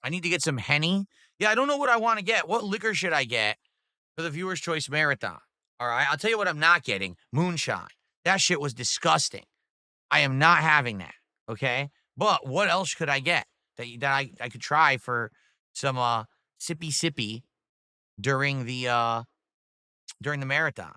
I need to get some Henny. Yeah, I don't know what I want to get. What liquor should I get for the Viewer's Choice Marathon? All right, I'll tell you what I'm not getting. Moonshine. That shit was disgusting. I am not having that, okay? But what else could I get that I could try for some sippy during the marathon?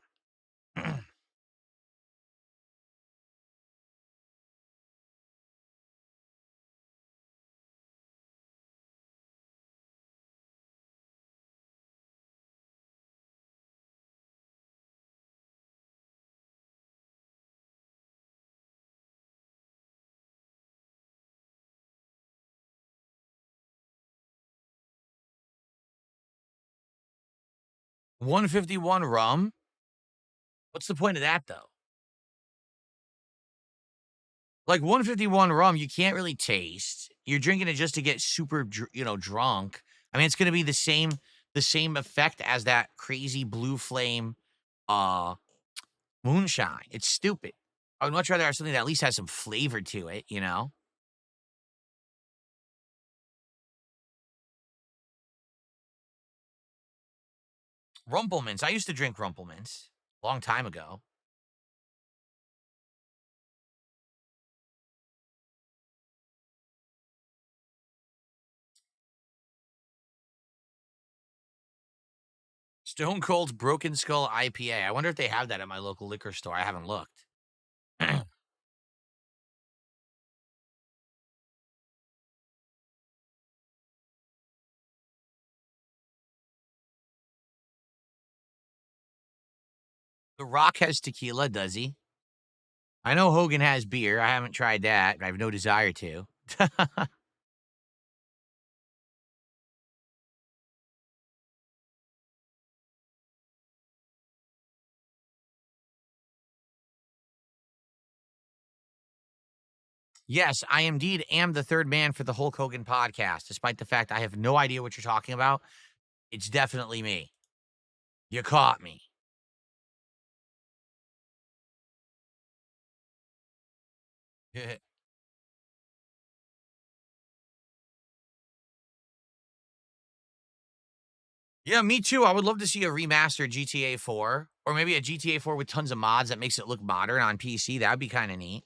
151 rum? What's the point of that, though? Like 151 rum, you can't really taste. You're drinking it just to get super, drunk. I mean, it's gonna be the same effect as that crazy blue flame, uh, moonshine. It's stupid. I would much rather have something that at least has some flavor to it, you know? Rumplemans. I used to drink Rumplemans a long time ago. Stone Cold's Broken Skull IPA. I wonder if they have that at my local liquor store. I haven't looked. The Rock has tequila, does he? I know Hogan has beer. I haven't tried that. I have no desire to. Yes, I indeed am the third man for the Hulk Hogan podcast, despite the fact I have no idea what you're talking about. It's definitely me. You caught me. Yeah, me too. I would love to see a remastered GTA 4 or maybe a GTA 4 with tons of mods that makes it look modern on PC. That'd be kind of neat.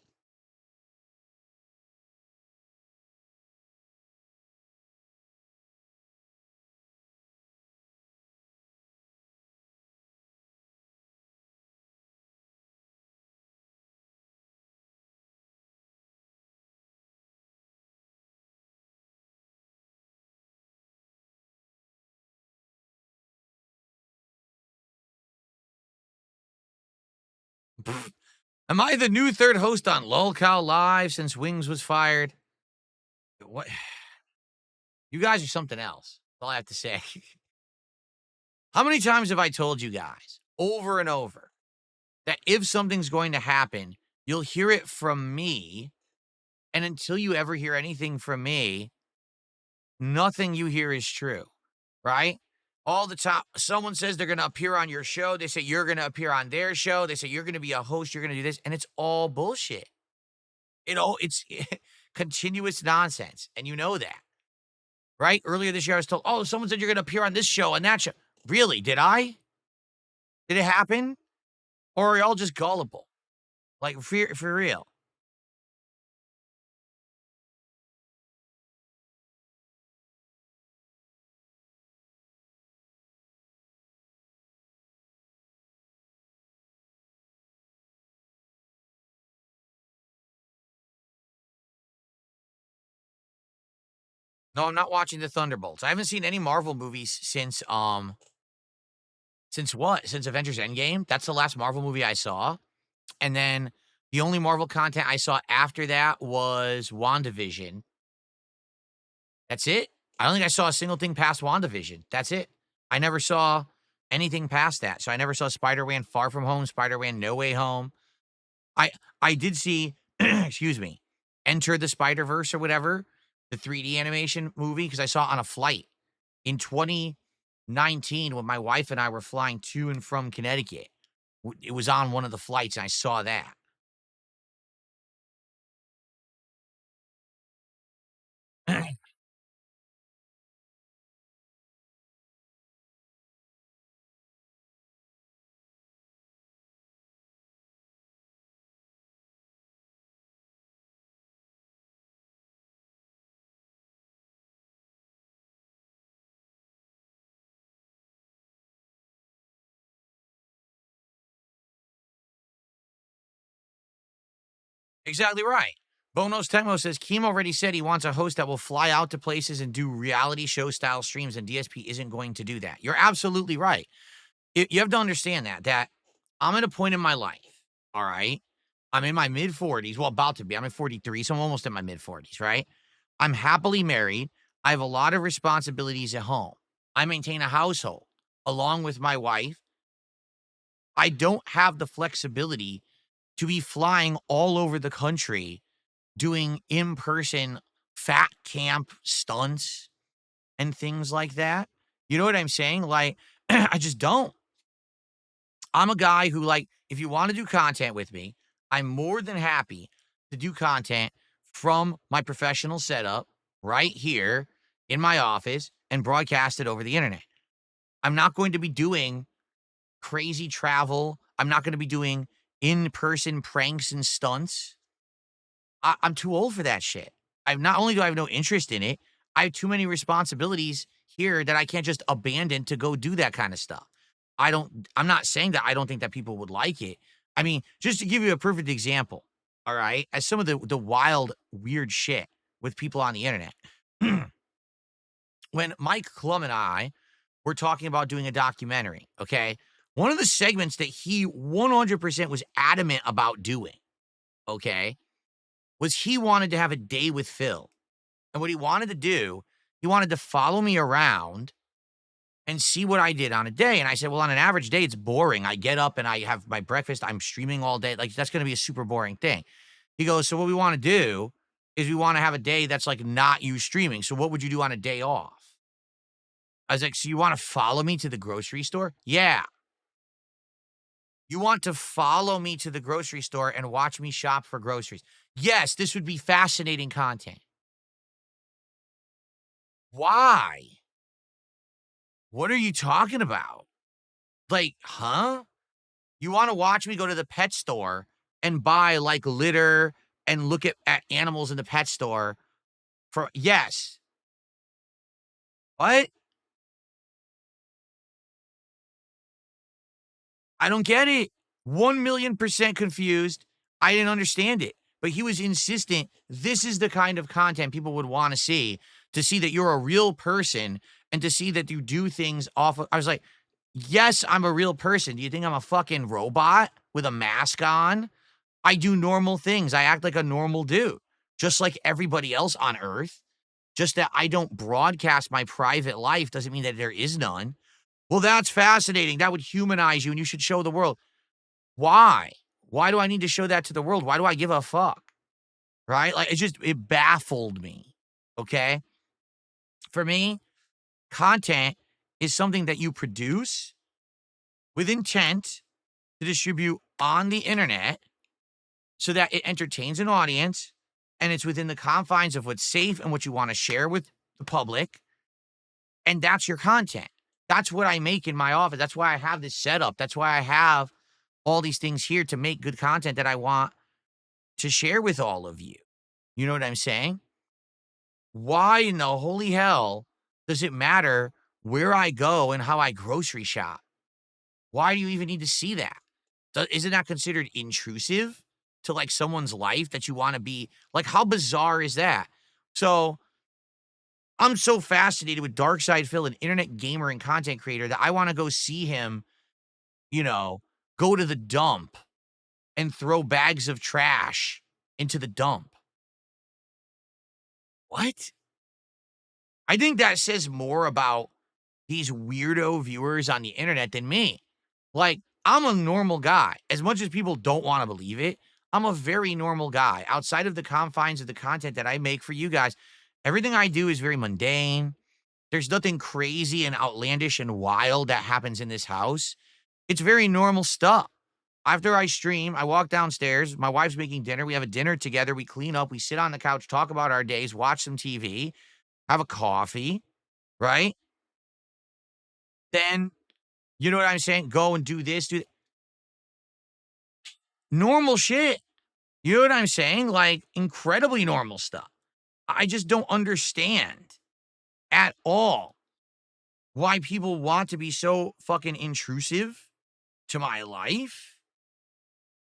Pfft. Am I the new third host on Lolcow Live since Wings was fired? What? You guys are something else. That's all I have to say. How many times have I told you guys over and over that if something's going to happen, you'll hear it from me. And until you ever hear anything from me, nothing you hear is true, right? All the time, someone says they're going to appear on your show. They say you're going to appear on their show. They say you're going to be a host. You're going to do this. And it's all bullshit. It's continuous nonsense. And you know that, right? Earlier this year, I was told, oh, someone said you're going to appear on this show and that show. Really? Did I? Did it happen? Or are y'all just gullible? Like, for real. No, I'm not watching the Thunderbolts. I haven't seen any Marvel movies since what? Since Avengers Endgame? That's the last Marvel movie I saw. And then the only Marvel content I saw after that was WandaVision. That's it. I don't think I saw a single thing past WandaVision. That's it. I never saw anything past that. So I never saw Spider-Man Far From Home, Spider-Man No Way Home. I did see, excuse me, Enter the Spider-Verse or whatever, the 3D animation movie, because I saw it on a flight in 2019 when my wife and I were flying to and from Connecticut. It was on one of the flights, and I saw that. Exactly right. Bonos Temo says, Keem already said he wants a host that will fly out to places and do reality show style streams, and DSP isn't going to do that. You're absolutely right. You have to understand that I'm at a point in my life, all right? I'm in my mid 40s. Well, about to be. I'm at 43, so I'm almost in my mid 40s, right? I'm happily married. I have a lot of responsibilities at home. I maintain a household along with my wife. I don't have the flexibility to be flying all over the country doing in-person fat camp stunts and things like that. You know what I'm saying? Like, I just don't. I'm a guy who, like, if you want to do content with me, I'm more than happy to do content from my professional setup right here in my office and broadcast it over the internet. I'm not going to be doing crazy travel. I'm not going to be doing in-person pranks and stunts. I'm too old for that shit. I'm not only do I have no interest in it, I have too many responsibilities here that I can't just abandon to go do that kind of stuff. I'm not saying that I don't think that people would like it. I mean, just to give you a perfect example, all right, as some of the wild, weird shit with people on the internet. When Mike Klum and I were talking about doing a documentary, okay, one of the segments that he 100% was adamant about doing, okay, was he wanted to have a day with Phil. And what he wanted to do, he wanted to follow me around and see what I did on a day. And I said, well, on an average day, it's boring. I get up and I have my breakfast. I'm streaming all day. Like, that's going to be a super boring thing. He goes, so what we want to do is we want to have a day that's like not you streaming. So what would you do on a day off? I was like, so you want to follow me to the grocery store? Yeah. You want to follow me to the grocery store and watch me shop for groceries. Yes, this would be fascinating content. Why? What are you talking about? Like, huh? You wanna watch me go to the pet store and buy, like, litter and look at animals in the pet store for yes. What? I don't get it. 1,000,000% confused. I didn't understand it. But he was insistent this is the kind of content people would wanna see, to see that you're a real person and to see that you do things off of I was like, "Yes, I'm a real person. Do you think I'm a fucking robot with a mask on? I do normal things. I act like a normal dude, just like everybody else on Earth. Just that I don't broadcast my private life doesn't mean that there is none." Well, that's fascinating. That would humanize you and you should show the world. Why? Why do I need to show that to the world? Why do I give a fuck? Right? Like, it baffled me. Okay. For me, content is something that you produce with intent to distribute on the internet so that it entertains an audience and it's within the confines of what's safe and what you want to share with the public. And that's your content. That's what I make in my office. That's why I have this setup. That's why I have all these things here to make good content that I want to share with all of you. You know what I'm saying? Why in the holy hell does it matter where I go and how I grocery shop? Why do you even need to see that? Isn't that considered intrusive to like someone's life that you want to be like? How bizarre is that? So I'm so fascinated with Darkside Phil, an internet gamer and content creator, that I want to go see him, you know, go to the dump and throw bags of trash into the dump. What? I think that says more about these weirdo viewers on the internet than me. Like, I'm a normal guy. As much as people don't want to believe it, I'm a very normal guy. Outside of the confines of the content that I make for you guys, everything I do is very mundane. There's nothing crazy and outlandish and wild that happens in this house. It's very normal stuff. After I stream, I walk downstairs. My wife's making dinner. We have a dinner together. We clean up. We sit on the couch, talk about our days, watch some TV, have a coffee, right? Then, you know what I'm saying? Go and do this, do that. Normal shit. You know what I'm saying? Like incredibly normal stuff. I just don't understand at all why people want to be so fucking intrusive to my life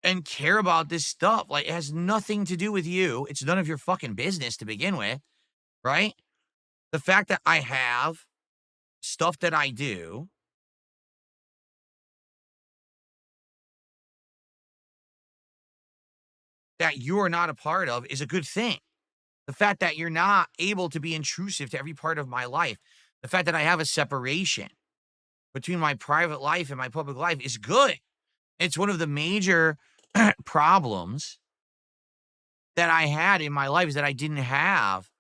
and care about this stuff. Like, it has nothing to do with you. It's none of your fucking business to begin with, right? The fact that I have stuff that I do that you are not a part of is a good thing. The fact that you're not able to be intrusive to every part of my life, the fact that I have a separation between my private life and my public life is good. It's one of the major problems that I had in my life is that I didn't have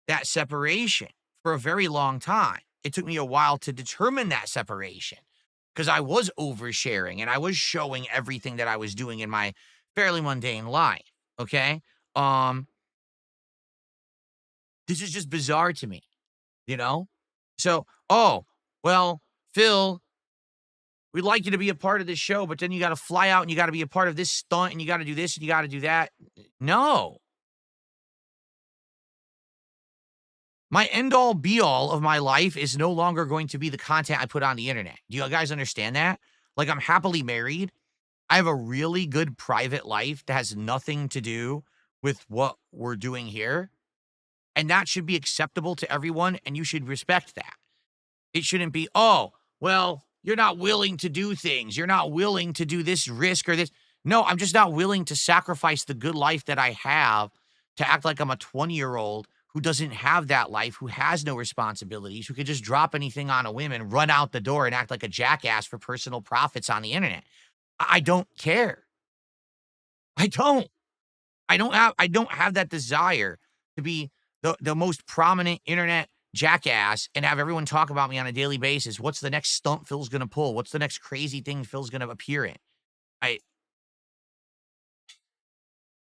that separation for a very long time. It took me a while to determine that separation because I was oversharing and I was showing everything that I was doing in my fairly mundane life. Okay. Um, this is just bizarre to me, you know? So, oh, well, Phil, we'd like you to be a part of this show, but then you got to fly out and you got to be a part of this stunt and you got to do this and you got to do that. No. My end all be all of my life is no longer going to be the content I put on the internet. Do you guys understand that? Like, I'm happily married. I have a really good private life that has nothing to do with what we're doing here. And that should be acceptable to everyone. And you should respect that. It shouldn't be, oh, well, you're not willing to do things. You're not willing to do this risk or this. No, I'm just not willing to sacrifice the good life that I have to act like I'm a 20-year-old who doesn't have that life, who has no responsibilities, who could just drop anything on a whim and run out the door and act like a jackass for personal profits on the internet. I don't care. I don't. I don't have that desire to be the most prominent internet jackass and have everyone talk about me on a daily basis. What's the next stunt Phil's gonna pull? What's the next crazy thing Phil's gonna appear in? I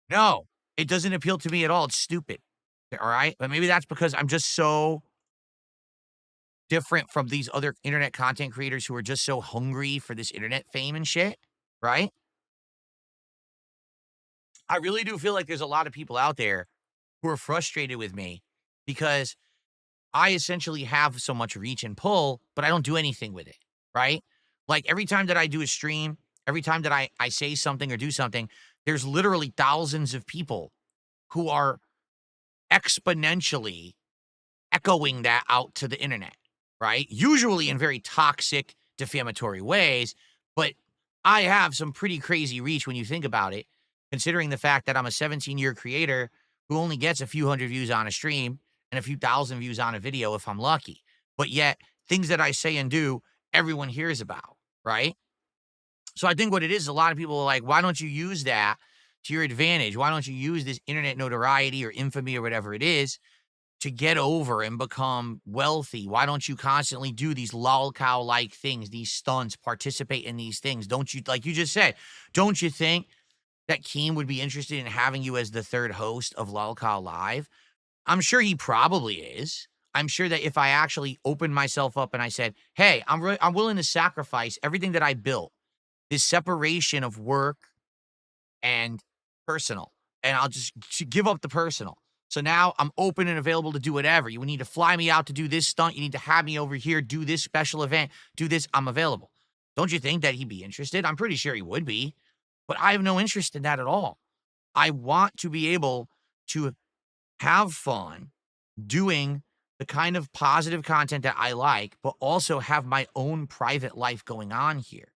no. It doesn't appeal to me at all. It's stupid. All right? But maybe that's because I'm just so different from these other internet content creators who are just so hungry for this internet fame and shit, right? I really do feel like there's a lot of people out there who are frustrated with me because I essentially have so much reach and pull, but I don't do anything with it, right? Like every time that I do a stream, every time that I say something or do something, there's literally thousands of people who are exponentially echoing that out to the internet, right? Usually in very toxic, defamatory ways, but I have some pretty crazy reach when you think about it, considering the fact that I'm a 17-year creator who only gets a few hundred views on a stream and a few thousand views on a video if I'm lucky. But yet, things that I say and do, everyone hears about, right? So I think what it is, a lot of people are like, why don't you use that to your advantage? Why don't you use this internet notoriety or infamy or whatever it is to get over and become wealthy? Why don't you constantly do these lolcow-like things, these stunts, participate in these things? Don't you, like you just said, don't you think that Keem would be interested in having you as the third host of lolcow Live? I'm sure he probably is. I'm sure that if I actually opened myself up and I said, hey, I'm willing to sacrifice everything that I built, this separation of work and personal, and I'll just give up the personal. So now I'm open and available to do whatever. You need to fly me out to do this stunt. You need to have me over here, do this special event, do this. I'm available. Don't you think that he'd be interested? I'm pretty sure he would be, but I have no interest in that at all. I want to be able to have fun doing the kind of positive content that I like, but also have my own private life going on here.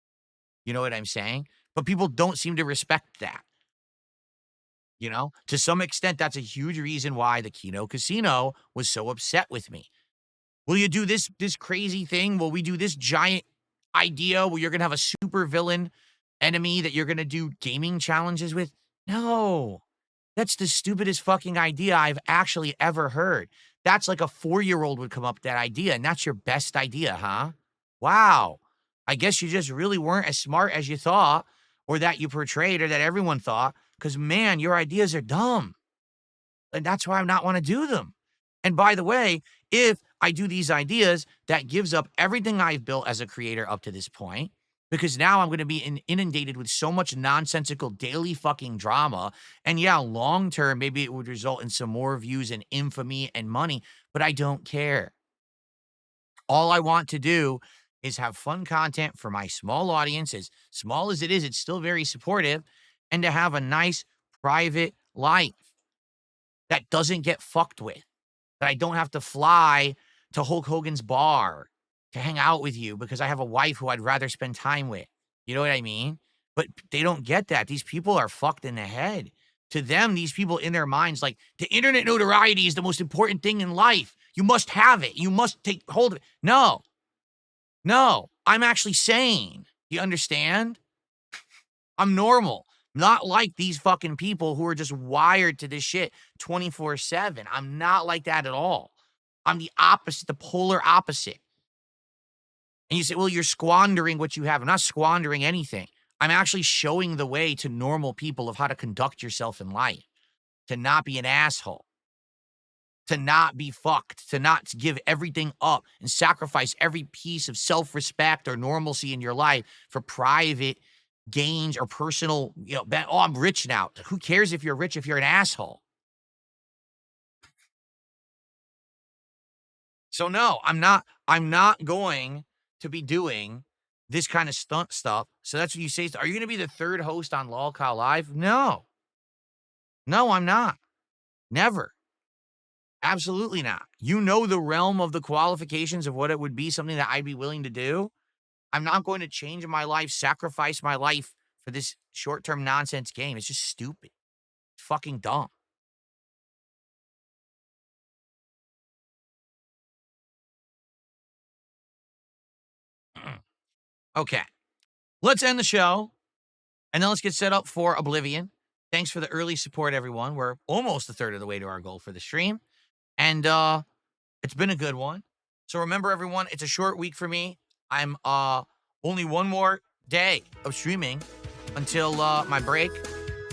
You know what I'm saying? But people don't seem to respect that. You know, to some extent, that's a huge reason why the Kino Casino was so upset with me. Will you do this crazy thing? Will we do this giant idea where you're gonna have a super villain enemy that you're gonna do gaming challenges with? No, that's the stupidest fucking idea I've actually ever heard. That's like a 4-year-old would come up with that idea, and that's your best idea, huh? Wow. I guess you just really weren't as smart as you thought, or that you portrayed, or that everyone thought. Because, man, your ideas are dumb. And that's why I not want to do them. And by the way, if I do these ideas, that gives up everything I've built as a creator up to this point. Because now I'm going to be inundated with so much nonsensical daily fucking drama. And yeah, long term, maybe it would result in some more views and infamy and money. But I don't care. All I want to do is have fun content for my small audience. As small as it is, it's still very supportive. And to have a nice private life that doesn't get fucked with, that I don't have to fly to Hulk Hogan's bar to hang out with you because I have a wife who I'd rather spend time with. You know what I mean? But they don't get that. These people are fucked in the head. To them, these people in their minds, like, the internet notoriety is the most important thing in life. You must have it. You must take hold of it. No, I'm actually sane. You understand? I'm normal. Not like these fucking people who are just wired to this shit 24/7. I'm not like that at all. I'm the opposite, the polar opposite. And you say, well, you're squandering what you have. I'm not squandering anything. I'm actually showing the way to normal people of how to conduct yourself in life, to not be an asshole, to not be fucked, to not give everything up and sacrifice every piece of self-respect or normalcy in your life for private gains or personal, oh, I'm rich now. Who cares if you're rich if you're an asshole? So no, I'm not going to be doing this kind of stunt stuff. So that's what you say. Are you going to be the third host on LolCow Live? No, I'm not. Never. Absolutely not. You know the realm of the qualifications of what it would be, something that I'd be willing to do. I'm not going to change my life, sacrifice my life for this short-term nonsense game. It's just stupid. It's fucking dumb. Okay. Let's end the show, and then let's get set up for Oblivion. Thanks for the early support, everyone. We're almost a third of the way to our goal for the stream, and it's been a good one. So remember, everyone, it's a short week for me. I'm only one more day of streaming until my break.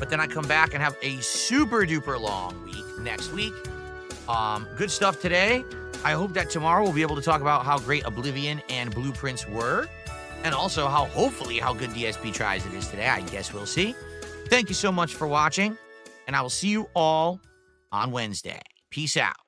But then I come back and have a super duper long week next week. Good stuff today. I hope that tomorrow we'll be able to talk about how great Oblivion and Blueprints were, and also hopefully how good DSP tries it is today. I guess we'll see. Thank you so much for watching, and I will see you all on Wednesday. Peace out.